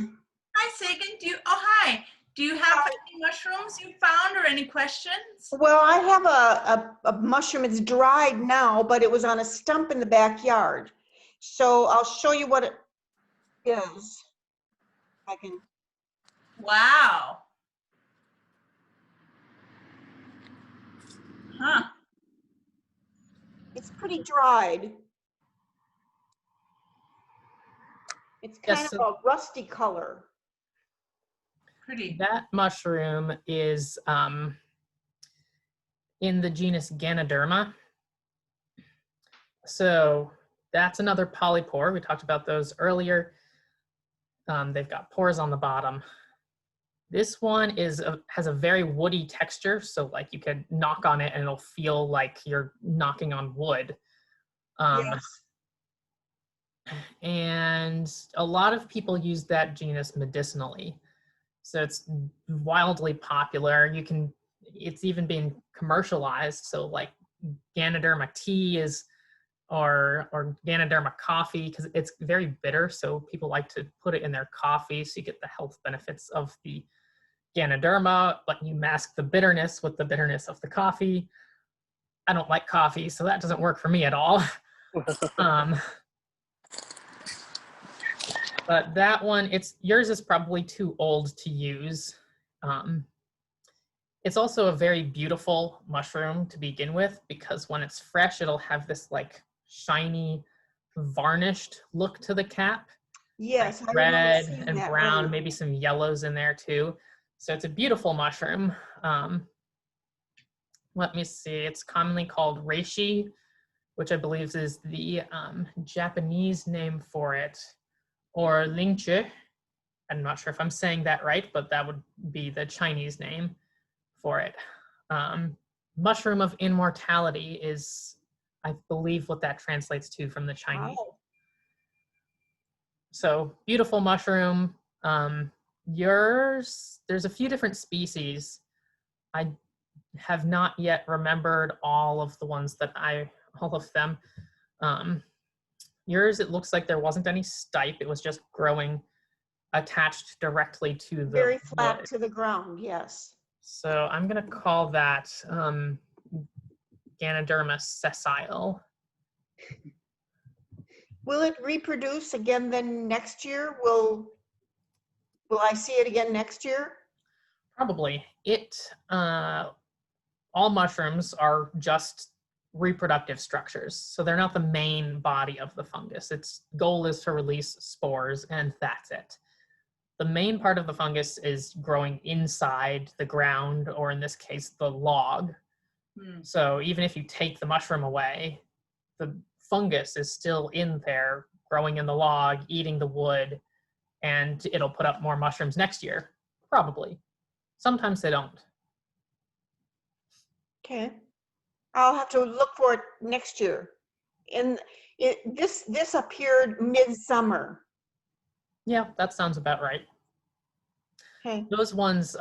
Sagan. Hi. Do you have any mushrooms you found or any questions? Well, I have a mushroom. It's dried now, but it was on a stump in the backyard. So I'll show you what it is. I can. Wow. Huh. It's pretty dried. It's kind Yes, of a rusty color. Pretty. That mushroom is in the genus Ganoderma. So that's another polypore. We talked about those earlier. They've got pores on the bottom. This one has a very woody texture, so like you could knock on it and it'll feel like you're knocking on wood. Yes. And a lot of people use that genus medicinally. So it's wildly popular. It's even being commercialized. So like Ganoderma tea or Ganoderma coffee, because it's very bitter. So people like to put it in their coffee. So you get the health benefits of the Ganoderma, but you mask the bitterness with the bitterness of the coffee. I don't like coffee, so that doesn't work for me at all. But that one, yours is probably too old to use. It's also a very beautiful mushroom to begin with because when it's fresh, it'll have this like shiny, varnished look to the cap. Yes, Like I remember red seeing and that brown, earlier. maybe some yellows in there too. So it's a beautiful mushroom. Let me see, it's commonly called Reishi, which I believe is the Japanese name for it, or Lingche. I'm not sure if I'm saying that right, but that would be the Chinese name for it. Mushroom of immortality is, I believe, what that translates to from the Chinese. Wow. So beautiful mushroom. Yours, there's a few different species. I have not yet remembered all of the ones that all of them. Yours, it looks like there wasn't any stipe. It was just growing attached directly to the Very flat wood. to the ground, yes. So I'm gonna call that Ganoderma Sessile. Will it reproduce again then next year? Will I see it again next year? Probably. All mushrooms are just reproductive structures. So they're not the main body of the fungus. Its goal is to release spores and that's it. The main part of the fungus is growing inside the ground, or in this case, the log. So even if you take the mushroom away, the fungus is still in there, growing in the log, eating the wood, and it'll put up more mushrooms next year, probably. Sometimes they don't. Okay. I'll have to look for it next year. And this appeared midsummer. Yeah, that sounds about right. Okay. Those ones,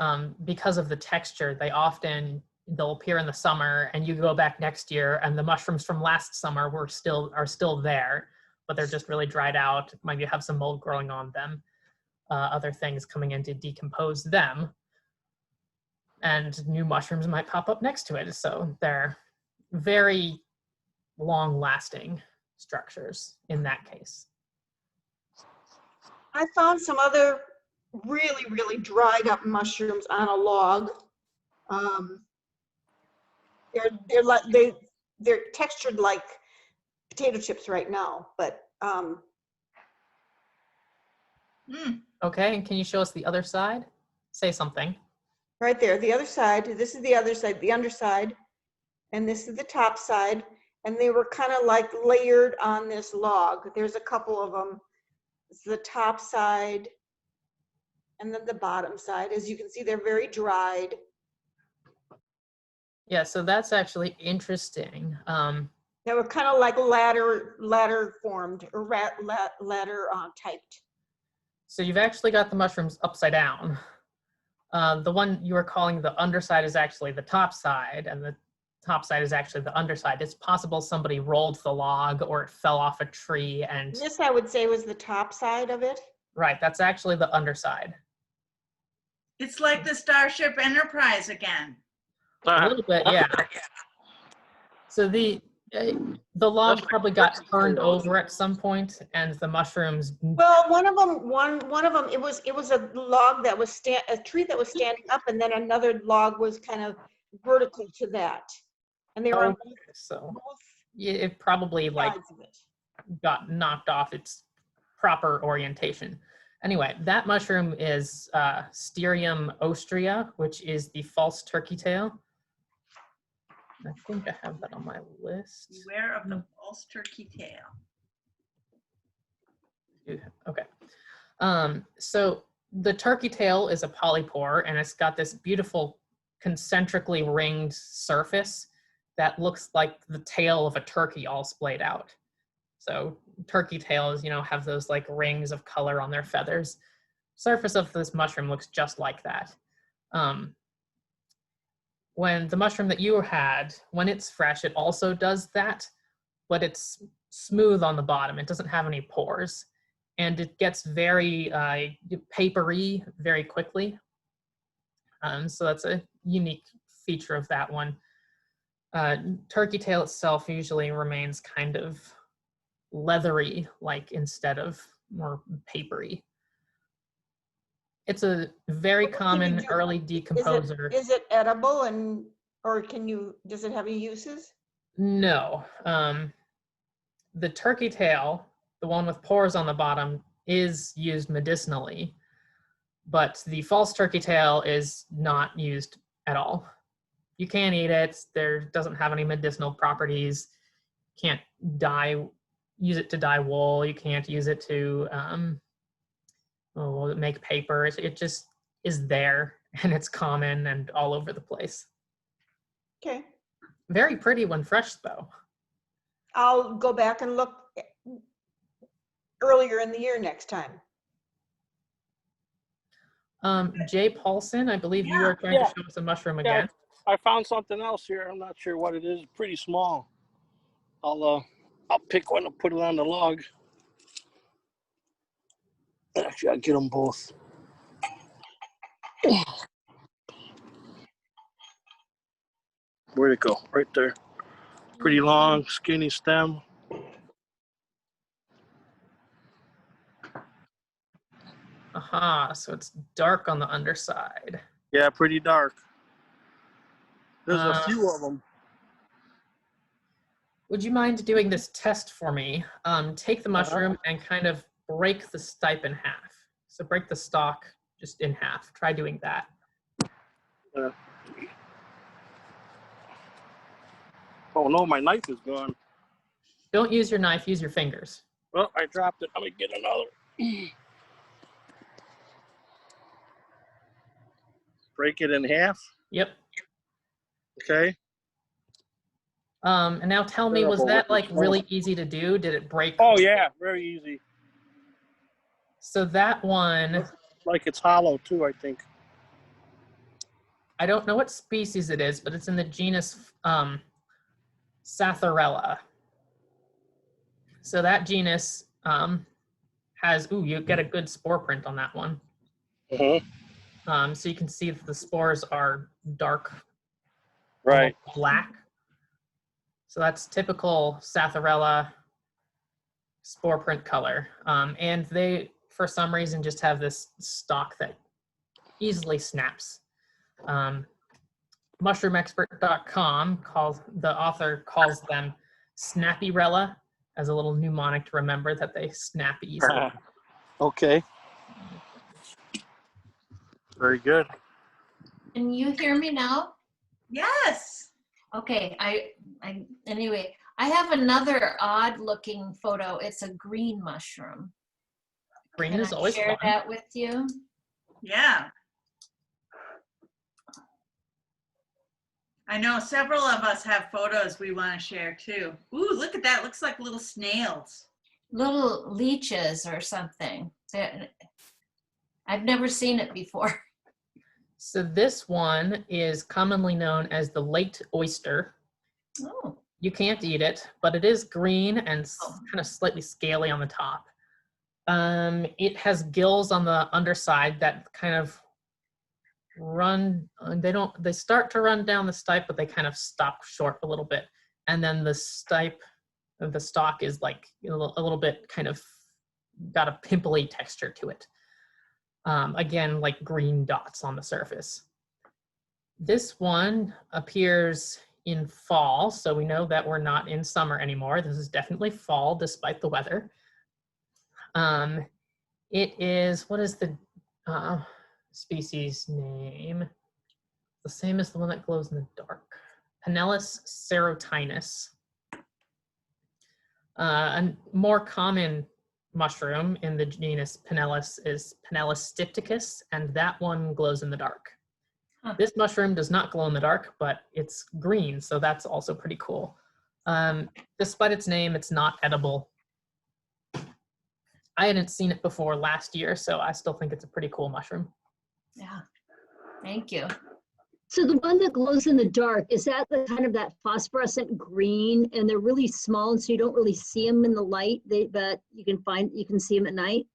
because of the texture, they'll appear in the summer, and you go back next year, and the mushrooms from last summer are still there, but they're just really dried out. Maybe have some mold growing on them, other things coming in to decompose them, and new mushrooms might pop up next to it. So they're very long-lasting structures in that case. I found some other really, really dried up mushrooms on a log. They're textured like potato chips right now, but Okay, and can you show us the other side? Say something. right there, the other side. This is the other side, the underside, and this is the top side. And they were kind of like layered on this log. There's a couple of them. It's the top side and then the bottom side. As you can see, they're very dried. Yeah, so that's actually interesting. They were kind of like ladder formed or ladder typed. So you've actually got the mushrooms upside down. The one you were calling the underside is actually the top side, and the top side is actually the underside. It's possible somebody rolled the log or it fell off a tree and... This, I would say, was the top side of it. Right, that's actually the underside. It's like the Starship Enterprise again. A little bit, yeah. So the log probably got turned over at some point, and the mushrooms... Well, one of them, it was a log that was a tree that was standing up, and then another log was kind of vertical to that, and they were on so both yeah, it probably like sides of it. got knocked off its proper orientation. Anyway, that mushroom is Sterium ostrea, which is the false turkey tail. I think I have that on my list. Beware of the false turkey tail. Okay. So the turkey tail is a polypore, and it's got this beautiful concentrically ringed surface that looks like the tail of a turkey all splayed out. So turkey tails, have those like rings of color on their feathers. Surface of this mushroom looks just like that. When the mushroom that you had, when it's fresh, it also does that, but it's smooth on the bottom. It doesn't have any pores, and it gets very papery very quickly. So that's a unique feature of that one. Turkey tail itself usually remains kind of leathery, like instead of more papery. It's a very common early decomposer. Is it edible or does it have any uses? No. The turkey tail, the one with pores on the bottom, is used medicinally, but the false turkey tail is not used at all. You can't eat it. There doesn't have any medicinal properties. Can't use it to dye wool. You can't use it to make paper. It just is there, and it's common and all over the place. Okay. Very pretty when fresh, though. I'll go back and look earlier in the year next time. Jay Paulson, I believe you are trying to show us a mushroom Yeah, again. I found something else here. I'm not sure what it is. Pretty small. I'll pick one and put it on the log. Actually, I'll get them both. Where'd it go? Right there. Pretty long, skinny stem. Aha, so it's dark on the underside. Yeah, pretty dark. There's a few of them. Would you mind doing this test for me? Take the mushroom and kind of break the stipe in half. So break the stalk just in half. Try doing that. Oh no, my knife is gone. Don't use your knife, use your fingers. Well, I dropped it. Let me get another. Break it in half. Yep. Okay. And now tell me, was that like really easy to do? Did it break? Oh yeah, very easy. So that one, Like it's hollow too, I think. I don't know what species it is, but it's in the genus Satharella. So that genus has, you get a good spore print on that one. So you can see that the spores are dark, Right. black. So that's typical Satharella spore print color. And they, for some reason, just have this stalk that easily snaps. Mushroomexpert.com the author calls them snappyrella as a little mnemonic to remember that they snap easily. Okay. Very good. Can you hear me now? Yes. Okay, anyway, I have another odd looking photo. It's a green mushroom. Green Can is I always share fun. that with you? Yeah. I know several of us have photos we want to share too. Ooh, look at that. Looks like little snails. Little leeches or something. I've never seen it before. So this one is commonly known as the late oyster. Oh. You can't eat it, but it is green and kind of slightly scaly on the top. It has gills on the underside that kind of they start to run down the stipe, but they kind of stop short a little bit. And then the stipe of the stalk is like a little bit kind of got a pimply texture to it. Again, like green dots on the surface. This one appears in fall, so we know that we're not in summer anymore. This is definitely fall, despite the weather. It is, what is the species name? The same as the one that glows in the dark. Pinellas Serotynis. A more common mushroom in the genus Pinellas is Pinellas stypticus, and that one glows in the dark. Huh. This mushroom does not glow in the dark, but it's green, so that's also pretty cool. Despite its name, it's not edible. I hadn't seen it before last year, so I still think it's a pretty cool mushroom. Yeah, thank you. So the one that glows in the dark, is that the kind of that phosphorescent green, and they're really small, and so you don't really see them in the light, but you can see them at night?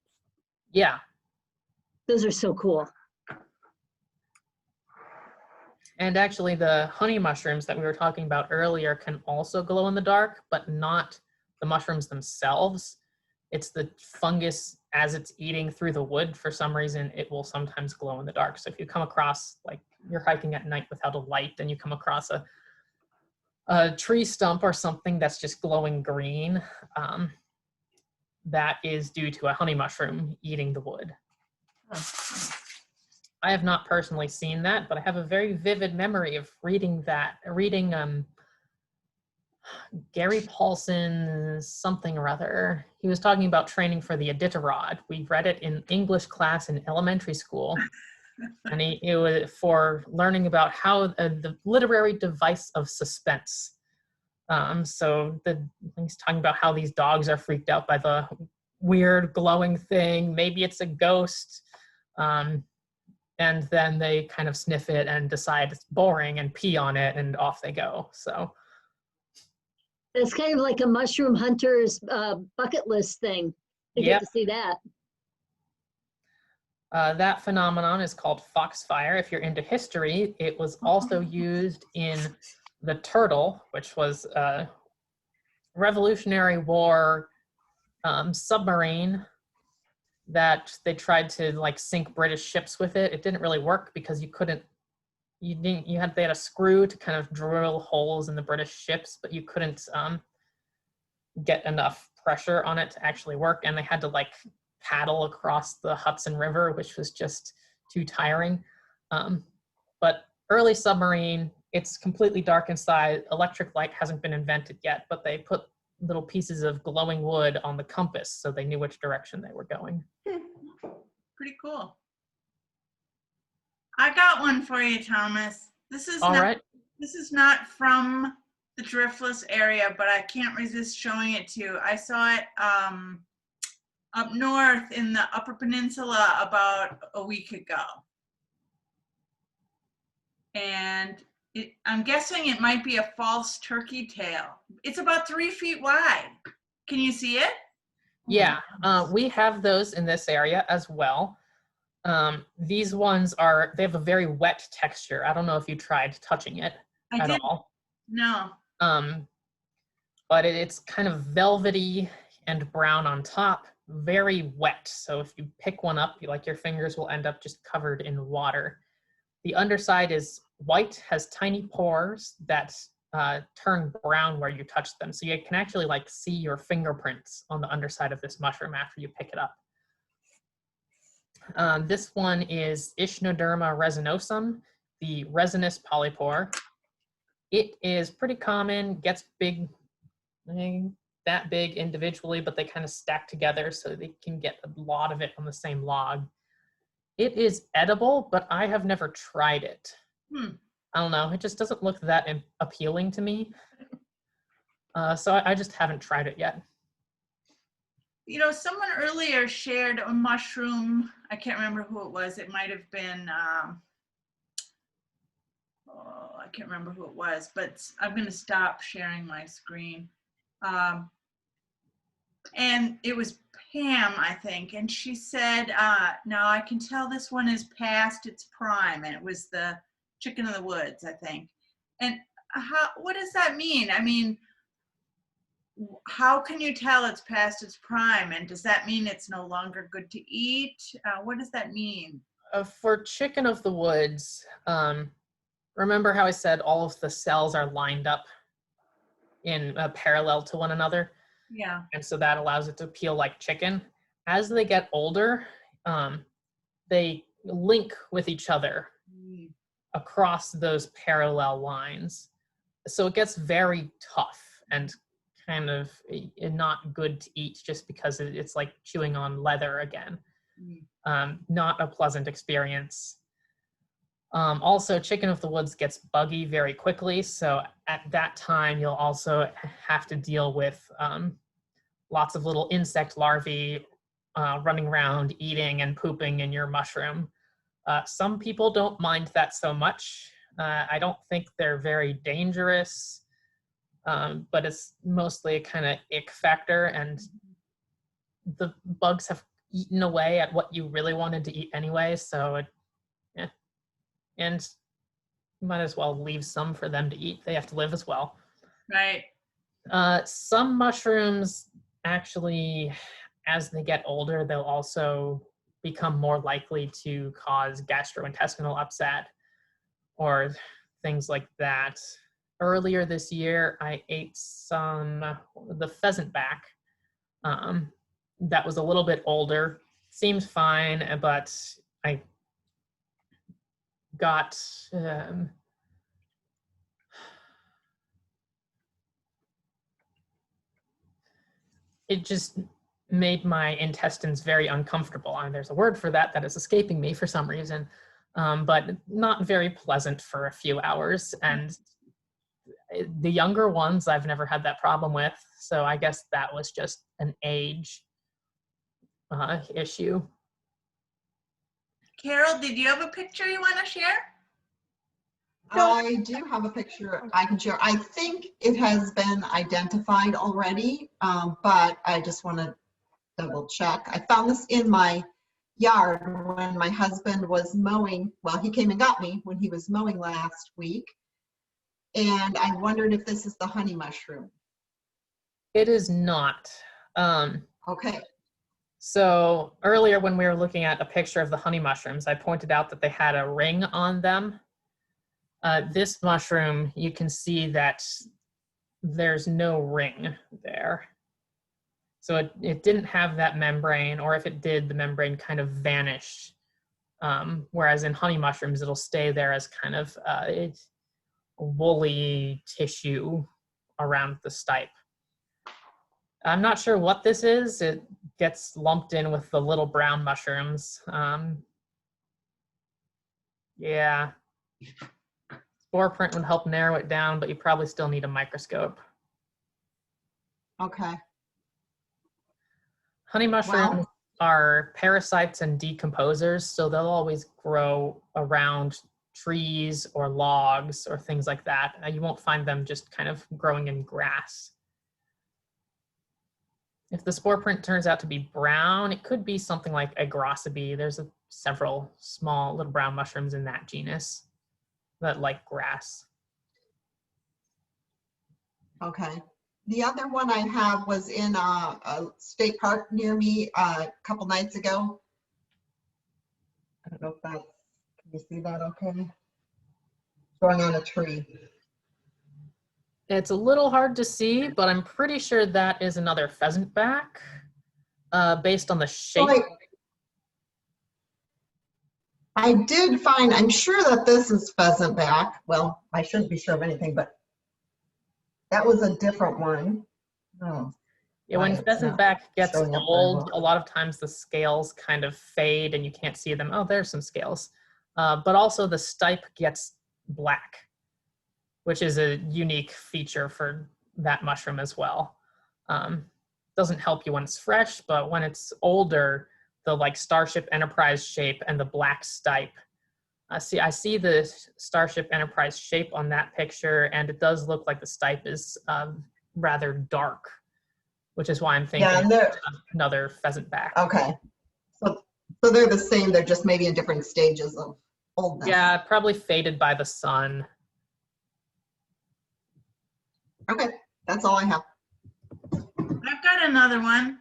Yeah. Those are so cool. And actually the honey mushrooms that we were talking about earlier can also glow in the dark, but not the mushrooms themselves. It's the fungus as it's eating through the wood, for some reason, it will sometimes glow in the dark. So if you come across, like you're hiking at night without a light and you come across a tree stump or something that's just glowing green, that is due to a honey mushroom eating the wood. I have not personally seen that, but I have a very vivid memory of reading Gary Paulson's something or other. He was talking about training for the Iditarod. We read it in English class in elementary school. And it was for learning about how the literary device of suspense. So he's talking about how these dogs are freaked out by the weird glowing thing. Maybe it's a ghost. And then they kind of sniff it and decide it's boring and pee on it and off they go. So It's kind of like a mushroom hunter's bucket list thing. You get to see that. That phenomenon is called foxfire. If you're into history, it was also used in the Turtle, which was a Revolutionary War submarine that they tried to like sink British ships with it. It didn't really work because they had a screw to kind of drill holes in the British ships, but you couldn't get enough pressure on it to actually work, and they had to like paddle across the Hudson River, which was just too tiring. But early submarine, it's completely dark inside. Electric light hasn't been invented yet, but they put little pieces of glowing wood on the compass so they knew which direction they were going. Pretty cool. I got one for you, Thomas. This is This is not from the driftless area, but I can't resist showing it to you. I saw it up north in the Upper Peninsula about a week ago. And I'm guessing it might be a false turkey tail. It's about 3 feet wide. Can you see it? Yeah, we have those in this area as well. These ones they have a very wet texture. I don't know if you tried touching it at all. No. But it's kind of velvety and brown on top, very wet. So if you pick one up, your fingers will end up just covered in water. The underside is white, has tiny pores that turn brown where you touch them. So you can actually see your fingerprints on the underside of this mushroom after you pick it up. This one is Ishnoderma resinosum, the resinous polypore. It is pretty common, gets big, that big individually, but they kind of stack together so they can get a lot of it on the same log. It is edible, but I have never tried it. I don't know, it just doesn't look that appealing to me. So I just haven't tried it yet. You know, someone earlier shared a mushroom. I can't remember who it was. It might have been, I can't remember who it was, but I'm going to stop sharing my screen. And it was Pam, I think, and she said, now I can tell this one is past its prime, and it was the chicken of the woods, I think. And what does that mean? I mean, how can you tell it's past its prime, and does that mean it's no longer good to eat? What does that mean? For chicken of the woods, remember how I said all of the cells are lined up in parallel to one another? Yeah. And so that allows it to peel like chicken. As they get older, they link with each other across those parallel lines. So it gets very tough and kind of not good to eat just because it's like chewing on leather again. Not a pleasant experience. Also, chicken of the woods gets buggy very quickly. So at that time, you'll also have to deal with lots of little insect larvae running around, eating and pooping in your mushroom. Some people don't mind that so much. I don't think they're very dangerous, but it's mostly a kind of ick factor, and the bugs have eaten away at what you really wanted to eat anyway, so and you might as well leave some for them to eat. They have to live as well. Right. Some mushrooms actually as they get older, they'll also become more likely to cause gastrointestinal upset or things like that. Earlier this year, I ate the pheasant back that was a little bit older. Seemed fine, but I got it just made my intestines very uncomfortable. I mean, there's a word for that that is escaping me for some reason, but not very pleasant for a few hours. And the younger ones, I've never had that problem with. So I guess that was just an age issue. Carol, did you have a picture you want to share? I do have a picture I can share. I think it has been identified already, but I just want to double check. I found this in my yard when my husband was mowing. Well, he came and got me when he was mowing last week. And I wondered if this is the honey mushroom. It is not. Okay. So earlier when we were looking at a picture of the honey mushrooms, I pointed out that they had a ring on them. This mushroom, you can see that there's no ring there. So it didn't have that membrane, or if it did, the membrane kind of vanished. Whereas in honey mushrooms, it'll stay there as kind of a woolly tissue around the stipe. I'm not sure what this is. It gets lumped in with the little brown mushrooms. Yeah. Spore print would help narrow it down, but you probably still need a microscope. Okay. Honey mushrooms are parasites and decomposers, so they'll always grow around trees or logs or things like that. You won't find them just kind of growing in grass. If the spore print turns out to be brown, it could be something like Agrossaby. There's several small little brown mushrooms in that genus that like grass. Okay. The other one I have was in a state park near me a couple nights ago. I don't know if that's, can you see that okay? Growing on a tree. It's a little hard to see, but I'm pretty sure that is another pheasant back based on the shape. So I did find, I'm sure that this is pheasant back. Well, I shouldn't be sure of anything, but that was a different one. Oh. Yeah, when pheasant back gets showing up old, a lot of times the scales kind of fade and you can't see them. Oh, there's some scales. But also the stipe gets black, which is a unique feature for that mushroom as well. Doesn't help you when it's fresh, but when it's older, the like Starship Enterprise shape and the black stipe. I see the Starship Enterprise shape on that picture, and it does look like the stipe is rather dark, which is why I'm thinking another pheasant back. Okay. So they're the same, they're just maybe in different stages of oldness. Yeah, probably faded by the sun. Okay, that's all I have. I've got another one.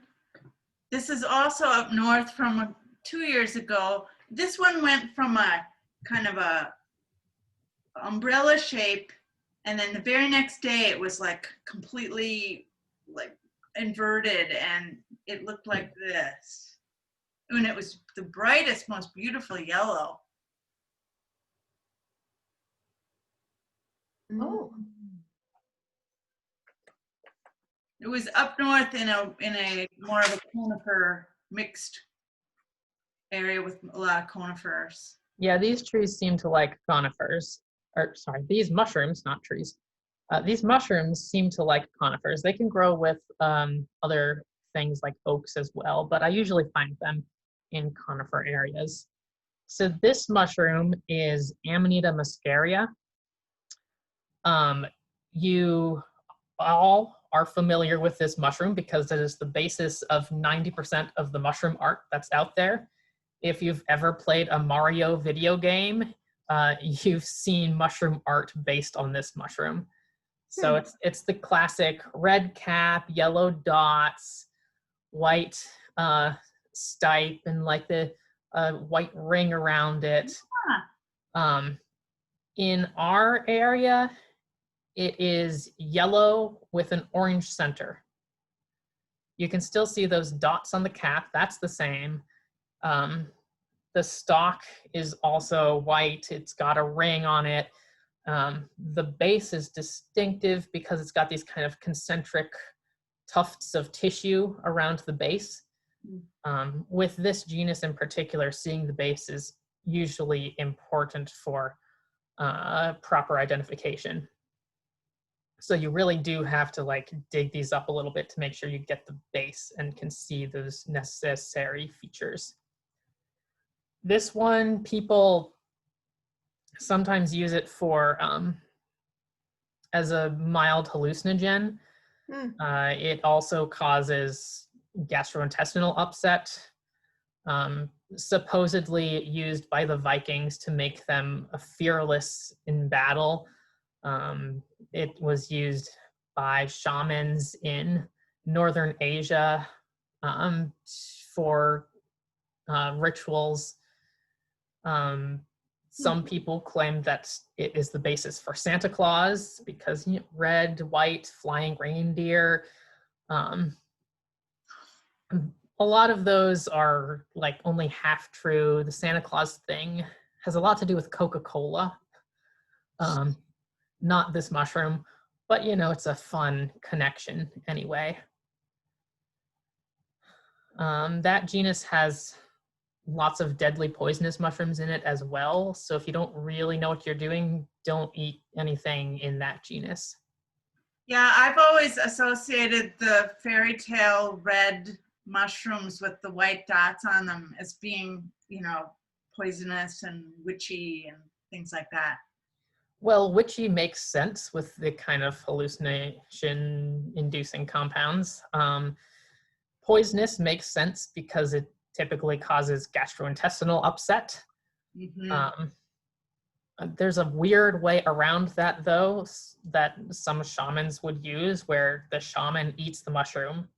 This is also up north from 2 years ago. This one went from a kind of a umbrella shape, and then the very next day it was like completely like inverted, and it looked like this. And it was the brightest, most beautiful yellow. Oh. It was up north in a more of a conifer mixed area with a lot of conifers. Yeah, these trees seem to like conifers. Or sorry, these mushrooms, not trees. These mushrooms seem to like conifers. They can grow with other things like oaks as well, but I usually find them in conifer areas. So this mushroom is Amanita Muscaria. You all are familiar with this mushroom because it is the basis of 90% of the mushroom art that's out there. If you've ever played a Mario video game, you've seen mushroom art based on this mushroom. So it's the classic red cap, yellow dots, white stipe and like the white ring around it. In our area, it is yellow with an orange center. You can still see those dots on the cap. That's the same. The stalk is also white. It's got a ring on it. The base is distinctive because it's got these kind of concentric tufts of tissue around the base. With this genus in particular, seeing the base is usually important for proper identification. So you really do have to like dig these up a little bit to make sure you get the base and can see those necessary features. This one, people sometimes use it for as a mild hallucinogen. It also causes gastrointestinal upset, supposedly used by the Vikings to make them fearless in battle. It was used by shamans in Northern Asia for rituals. Some people claim that it is the basis for Santa Claus because, you know, red, white, flying reindeer. A lot of those are like only half true. The Santa Claus thing has a lot to do with Coca-Cola, not this mushroom, but you know, it's a fun connection anyway. That genus has lots of deadly poisonous mushrooms in it as well. So if you don't really know what you're doing, don't eat anything in that genus. Yeah, I've always associated the fairy tale red mushrooms with the white dots on them as being, you know, poisonous and witchy and things like that. Well, witchy makes sense with the kind of hallucination-inducing compounds. Poisonous makes sense because it typically causes gastrointestinal upset. There's a weird way around that, though, that some shamans would use, where the shaman eats the mushroom,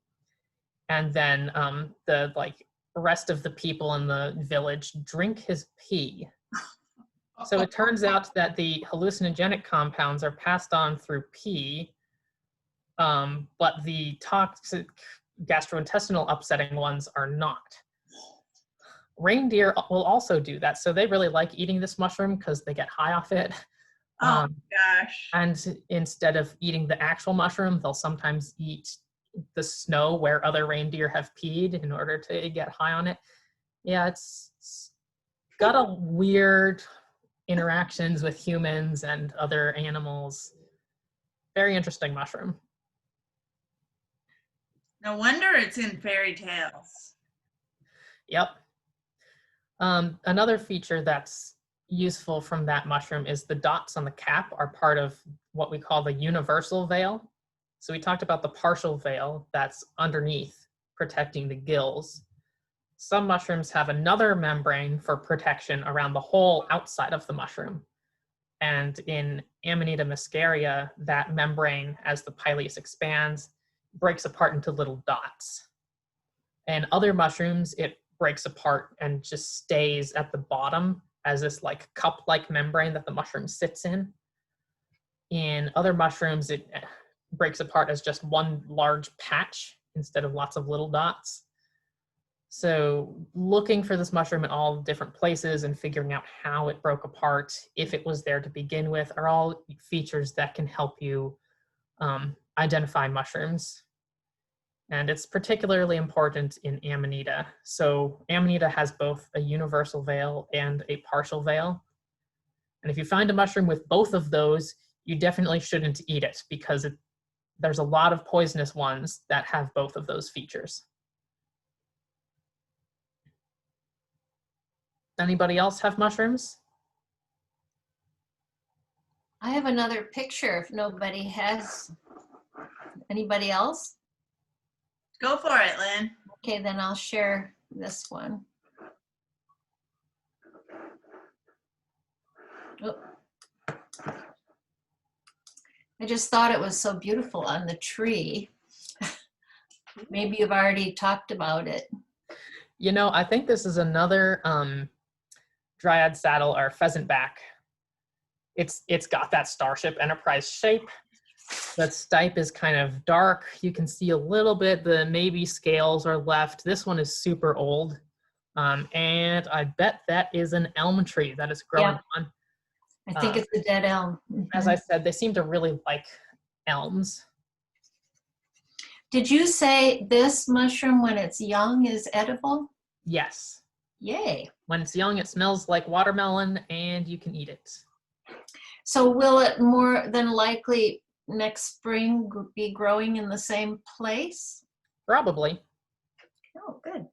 and then the rest of the people in the village drink his pee. So it turns out that the hallucinogenic compounds are passed on through pee, but the toxic gastrointestinal upsetting ones are not. Reindeer will also do that. So they really like eating this mushroom because they get high off it. Oh gosh. And instead of eating the actual mushroom, they'll sometimes eat the snow where other reindeer have peed in order to get high on it. Yeah, it's got a weird interactions with humans and other animals. Very interesting mushroom. No wonder it's in fairy tales. Yep. Another feature that's useful from that mushroom is the dots on the cap are part of what we call the universal veil. So we talked about the partial veil that's underneath protecting the gills. Some mushrooms have another membrane for protection around the whole outside of the mushroom. And in Amanita Muscaria, that membrane, as the pileus expands, breaks apart into little dots. And other mushrooms, it breaks apart and just stays at the bottom as this like cup-like membrane that the mushroom sits in. In other mushrooms, it breaks apart as just one large patch instead of lots of little dots. So looking for this mushroom in all different places and figuring out how it broke apart, if it was there to begin with, are all features that can help you identify mushrooms. And it's particularly important in Amanita. So Amanita has both a universal veil and a partial veil. And if you find a mushroom with both of those, you definitely shouldn't eat it because there's a lot of poisonous ones that have both of those features. Anybody else have mushrooms? I have another picture if nobody has. Anybody else? Go for it, Lynn. Okay, then I'll share this one. Oh. I just thought it was so beautiful on the tree. Maybe you've already talked about it. You know, I think this is another dryad saddle or pheasant back. It's got that Starship Enterprise shape. That stipe is kind of dark. You can see a little bit, the maybe scales are left. This one is super old. And I bet that is an elm tree that is growing on. I think it's a dead elm. As I said, they seem to really like elms. Did you say this mushroom, when it's young, is edible? Yes. Yay. When it's young, it smells like watermelon and you can eat it. So will it more than likely next spring be growing in the same place? Probably. Oh, good.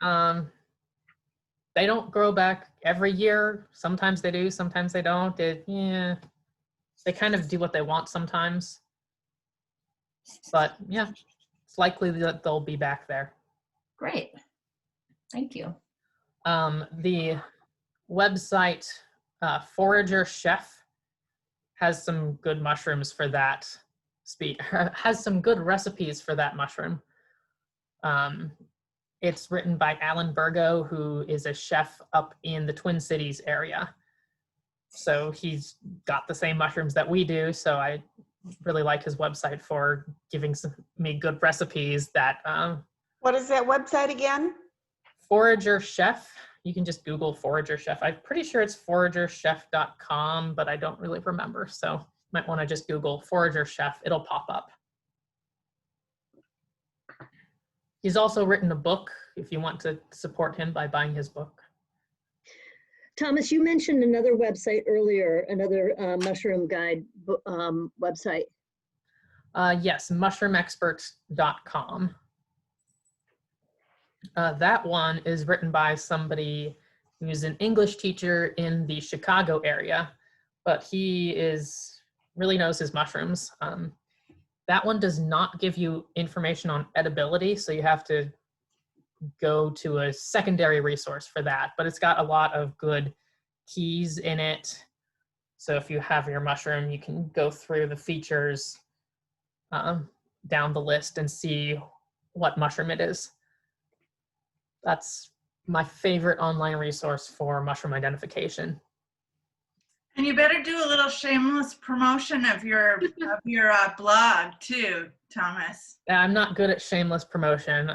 They don't grow back every year. Sometimes they do, sometimes they don't. They kind of do what they want sometimes. But yeah, it's likely that they'll be back there. Great. Thank you. The website Forager Chef has some good mushrooms for that has some good recipes for that mushroom. It's written by Alan Burgo, who is a chef up in the Twin Cities area. So he's got the same mushrooms that we do. So I really like his website for giving me good recipes that. What is that website again? Forager Chef. You can just Google Forager Chef. I'm pretty sure it's foragerchef.com, but I don't really remember. So might want to just Google Forager Chef. It'll pop up. He's also written a book if you want to support him by buying his book. Thomas, you mentioned another website earlier, another mushroom guide website. Yes, mushroomexperts.com. That one is written by somebody who's an English teacher in the Chicago area, but he really knows his mushrooms. That one does not give you information on edibility, so you have to go to a secondary resource for that, but it's got a lot of good keys in it. So if you have your mushroom, you can go through the features down the list and see what mushroom it is. That's my favorite online resource for mushroom identification. And you better do a little shameless promotion of your blog too, Thomas. I'm not good at shameless promotion.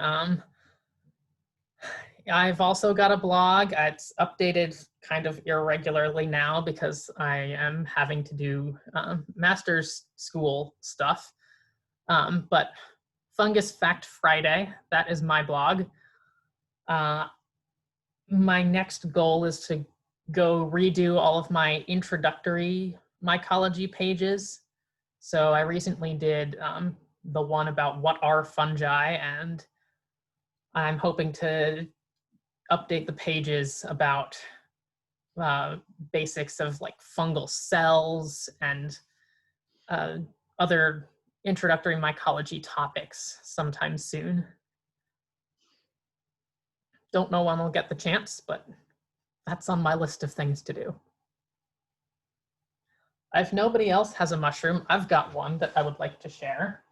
I've also got a blog. It's updated kind of irregularly now because I am having to do master's school stuff. But Fungus Fact Friday, that is my blog. My next goal is to go redo all of my introductory mycology pages. So I recently did the one about what are fungi, and I'm hoping to update the pages about basics of like fungal cells and other introductory mycology topics sometime soon. Don't know when I'll get the chance, but that's on my list of things to do. If nobody else has a mushroom, I've got one that I would like to share.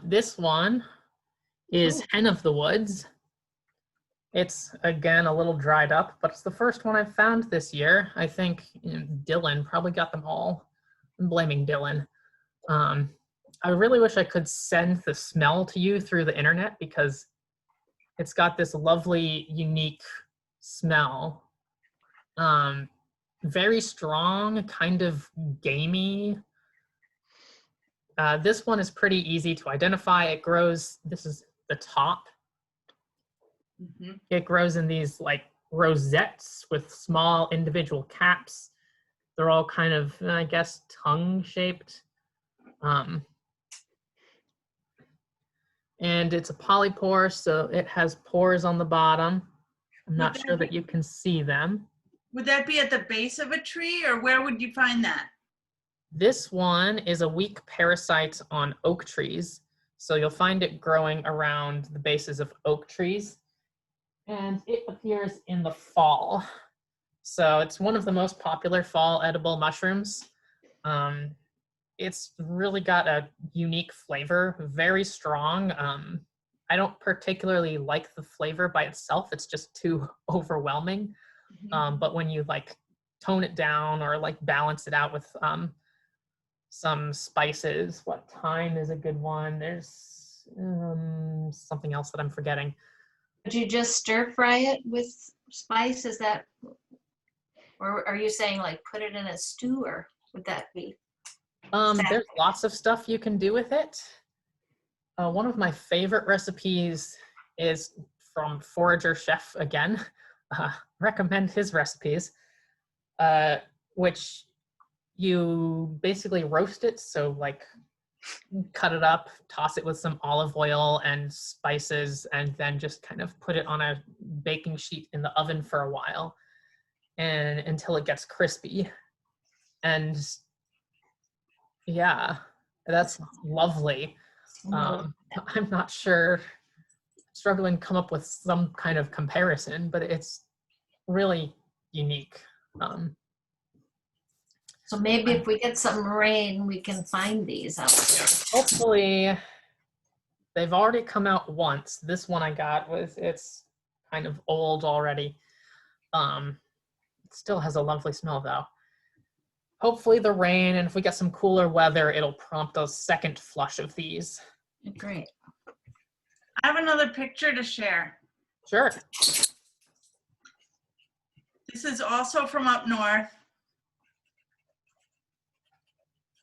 This one is Hen of the Woods. It's, again, a little dried up, but it's the first one I've found this year. I think Dylan probably got them all. I'm blaming Dylan. I really wish I could send the smell to you through the internet because it's got this lovely, unique smell. Very strong, kind of gamey. This one is pretty easy to identify. It grows, this is the top. Mm-hmm. It grows in these like rosettes with small individual caps. They're all kind of, I guess, tongue-shaped. And it's a polypore, so it has pores on the bottom. I'm not sure that you can see them. Would that be at the base of a tree, or where would you find that? This one is a weak parasite on oak trees. So you'll find it growing around the bases of oak trees. And it appears in the fall. So it's one of the most popular fall edible mushrooms. it's really got a unique flavor, very strong. I don't particularly like the flavor by itself. It's just too overwhelming. But when you like tone it down or like balance it out with some spices, what thyme is a good one. There's something else that I'm forgetting. Would you just stir fry it with spice? Is that, or are you saying like put it in a stew, or would that be? There's lots of stuff you can do with it. One of my favorite recipes is from Forager Chef again. Recommend his recipes, which you basically roast it. So like cut it up, toss it with some olive oil and spices, and then just kind of put it on a baking sheet in the oven for a while and until it gets crispy. And yeah, that's lovely. I'm not sure, struggling to come up with some kind of comparison, but it's really unique. So maybe if we get some rain, we can find these out there. Hopefully, they've already come out once. This one I got it's kind of old already. It still has a lovely smell though. Hopefully the rain, and if we get some cooler weather, it'll prompt a second flush of these. Great. I have another picture to share. Sure. This is also from up north.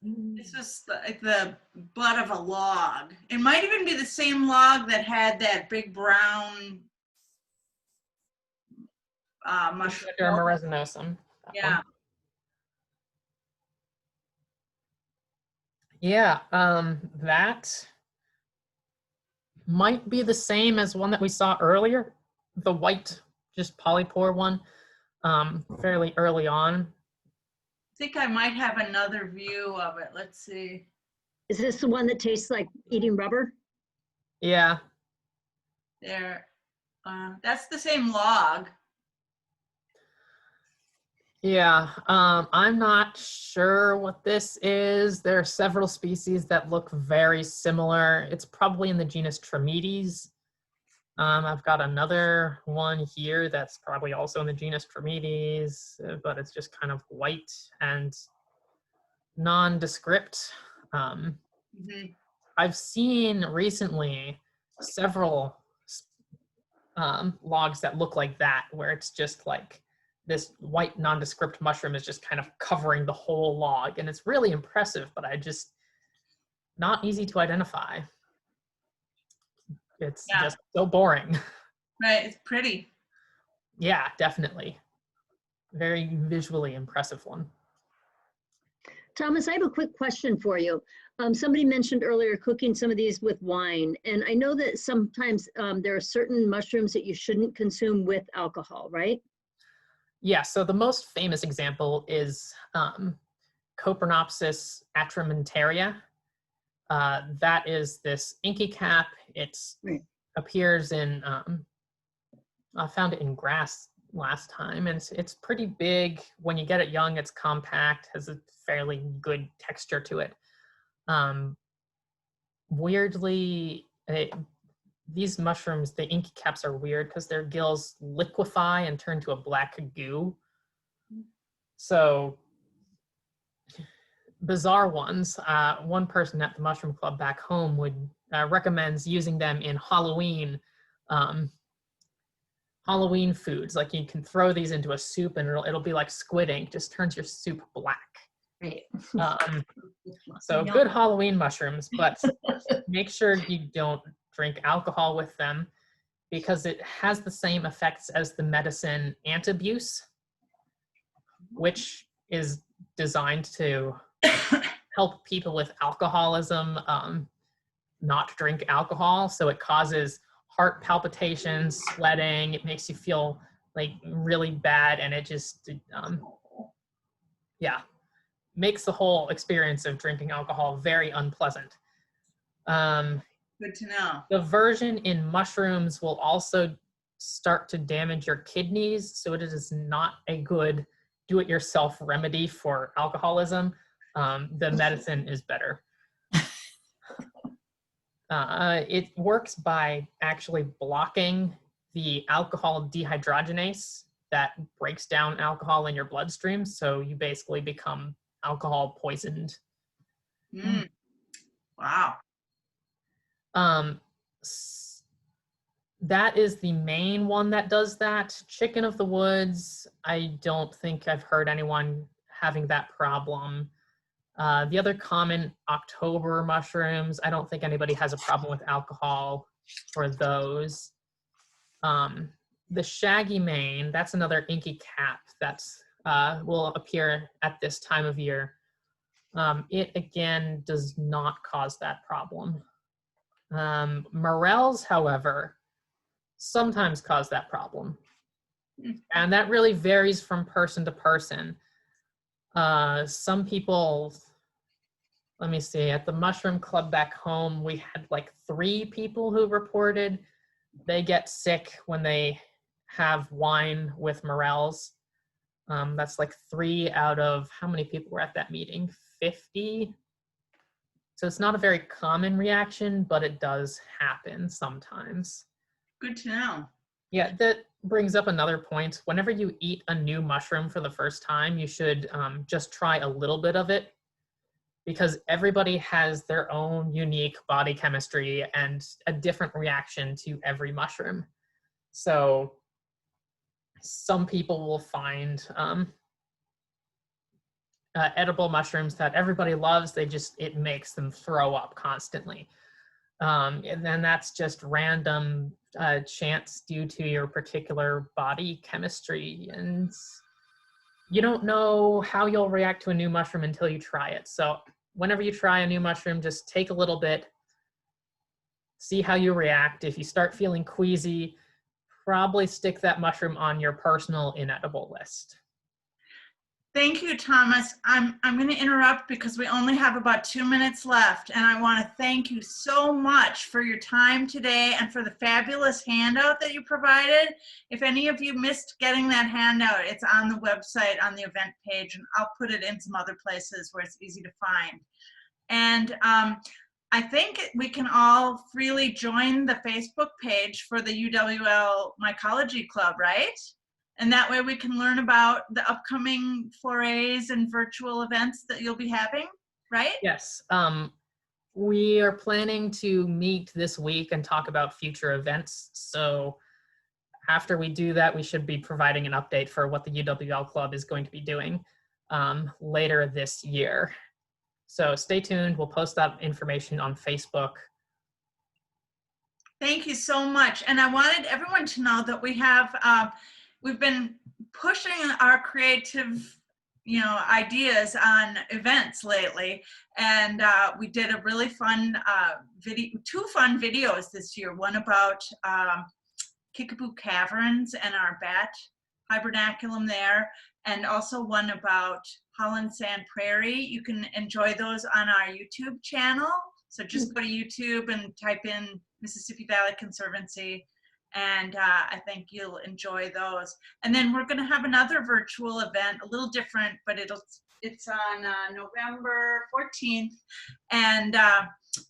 This is the butt of a log. It might even be the same log that had that big brown mushroom. Ishnoderma Resinosum. Yeah. Yeah, that might be the same as one that we saw earlier, the white, just polypore one, fairly early on. I think I might have another view of it. Let's see. Is this the one that tastes like eating rubber? Yeah. There. That's the same log. Yeah, I'm not sure what this is. There are several species that look very similar. It's probably in the genus Trametes. I've got another one here that's probably also in the genus Trametes, but it's just kind of white and nondescript. I've seen recently several logs that look like that, where it's just like this white nondescript mushroom is just kind of covering the whole log, and it's really impressive, but not easy to identify. It's just so boring. Right, it's pretty. Yeah, definitely. Very visually impressive one. Thomas, I have a quick question for you. Somebody mentioned earlier cooking some of these with wine, and I know that sometimes there are certain mushrooms that you shouldn't consume with alcohol, right? Yeah, so the most famous example is Copernopsis Atrumentaria. That is this inky cap. It appears in, I found it in grass last time, and it's pretty big. When you get it young, it's compact, has a fairly good texture to it. Weirdly, these mushrooms, the inky caps are weird because their gills liquefy and turn to a black goo. So bizarre ones. One person at the Mushroom Club back home would recommends using them in Halloween foods. Like you can throw these into a soup and it'll be like squid ink, just turns your soup black. Right. So good Halloween mushrooms, but make sure you don't drink alcohol with them because it has the same effects as the medicine Antabuse, which is designed to help people with alcoholism not drink alcohol. So it causes heart palpitations, sweating, it makes you feel like really bad, and it just makes the whole experience of drinking alcohol very unpleasant. Good to know. The version in mushrooms will also start to damage your kidneys, so it is not a good do-it-yourself remedy for alcoholism. the medicine is better. It works by actually blocking the alcohol dehydrogenase that breaks down alcohol in your bloodstream. So you basically become alcohol poisoned. Wow. That is the main one that does that. Chicken of the woods, I don't think I've heard anyone having that problem. The other common October mushrooms, I don't think anybody has a problem with alcohol for those. The Shaggy Mane, that's another inky cap that's will appear at this time of year. It again does not cause that problem. Morels, however, sometimes cause that problem. And that really varies from person to person. Some people, let me see, at the Mushroom Club back home, we had like 3 people who reported they get sick when they have wine with morels. That's like 3 out of, how many people were at that meeting? 50? So it's not a very common reaction, but it does happen sometimes. Good to know. Yeah, that brings up another point. Whenever you eat a new mushroom for the first time, you should just try a little bit of it, because everybody has their own unique body chemistry and a different reaction to every mushroom. So some people will find edible mushrooms that everybody loves, it makes them throw up constantly. And then that's just random chance due to your particular body chemistry. And you don't know how you'll react to a new mushroom until you try it. So whenever you try a new mushroom, just take a little bit, see how you react. If you start feeling queasy, probably stick that mushroom on your personal inedible list. Thank you, Thomas. I'm going to interrupt because we only have about 2 minutes left, and I want to thank you so much for your time today and for the fabulous handout that you provided. If any of you missed getting that handout, it's on the website on the event page, and I'll put it in some other places where it's easy to find. And I think we can all freely join the Facebook page for the UWL Mycology Club, right? And that way we can learn about the upcoming forays and virtual events that you'll be having, right? Yes. We are planning to meet this week and talk about future events. So after we do that, we should be providing an update for what the UWL Club is going to be doing later this year. So stay tuned. We'll post that information on Facebook. Thank you so much. And I wanted everyone to know that we have, we've been pushing our creative, ideas on events lately. And we did a really fun video, 2 fun videos this year. One about Kickapoo Caverns and our bat hibernaculum there, and also one about Holland Sand Prairie. You can enjoy those on our YouTube channel. So just go to YouTube and type in Mississippi Valley Conservancy, and I think you'll enjoy those. And then we're going to have another virtual event, a little different, but it's on November 14th, and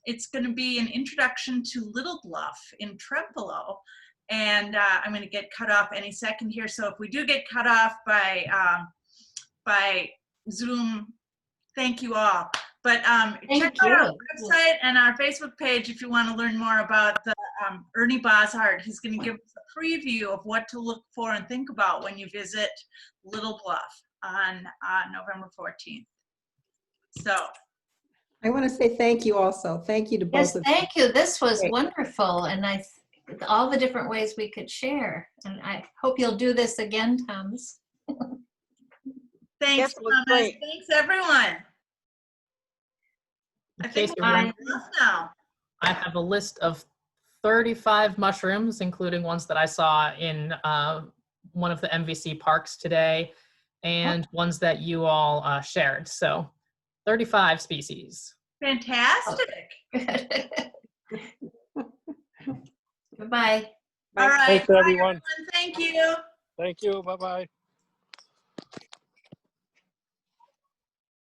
it's going to be an introduction to Little Bluff in Trempealeau. And I'm going to get cut off any second here. So if we do get cut off by Zoom, thank you all. But check out our website and our Facebook page if you want to learn more about the Ernie Bozard. He's going to give us a preview of what to look for and think about when you visit Little Bluff on November 14th. So I want to say thank you also. Thank you to both Yes, of you. thank you. This was Great. wonderful, and all the different ways we could share. And I hope you'll do this again, Thomas. thanks, Yes, it was Thomas. great. Thanks, everyone. I In think case we're you're running wondering, off now. I have a list of 35 mushrooms, including ones that I saw in one of the MVC parks today, and ones that you all shared. So 35 species. Fantastic. Goodbye. All right. Thanks, Bye, everyone. Thank you. Thank you. Bye-bye.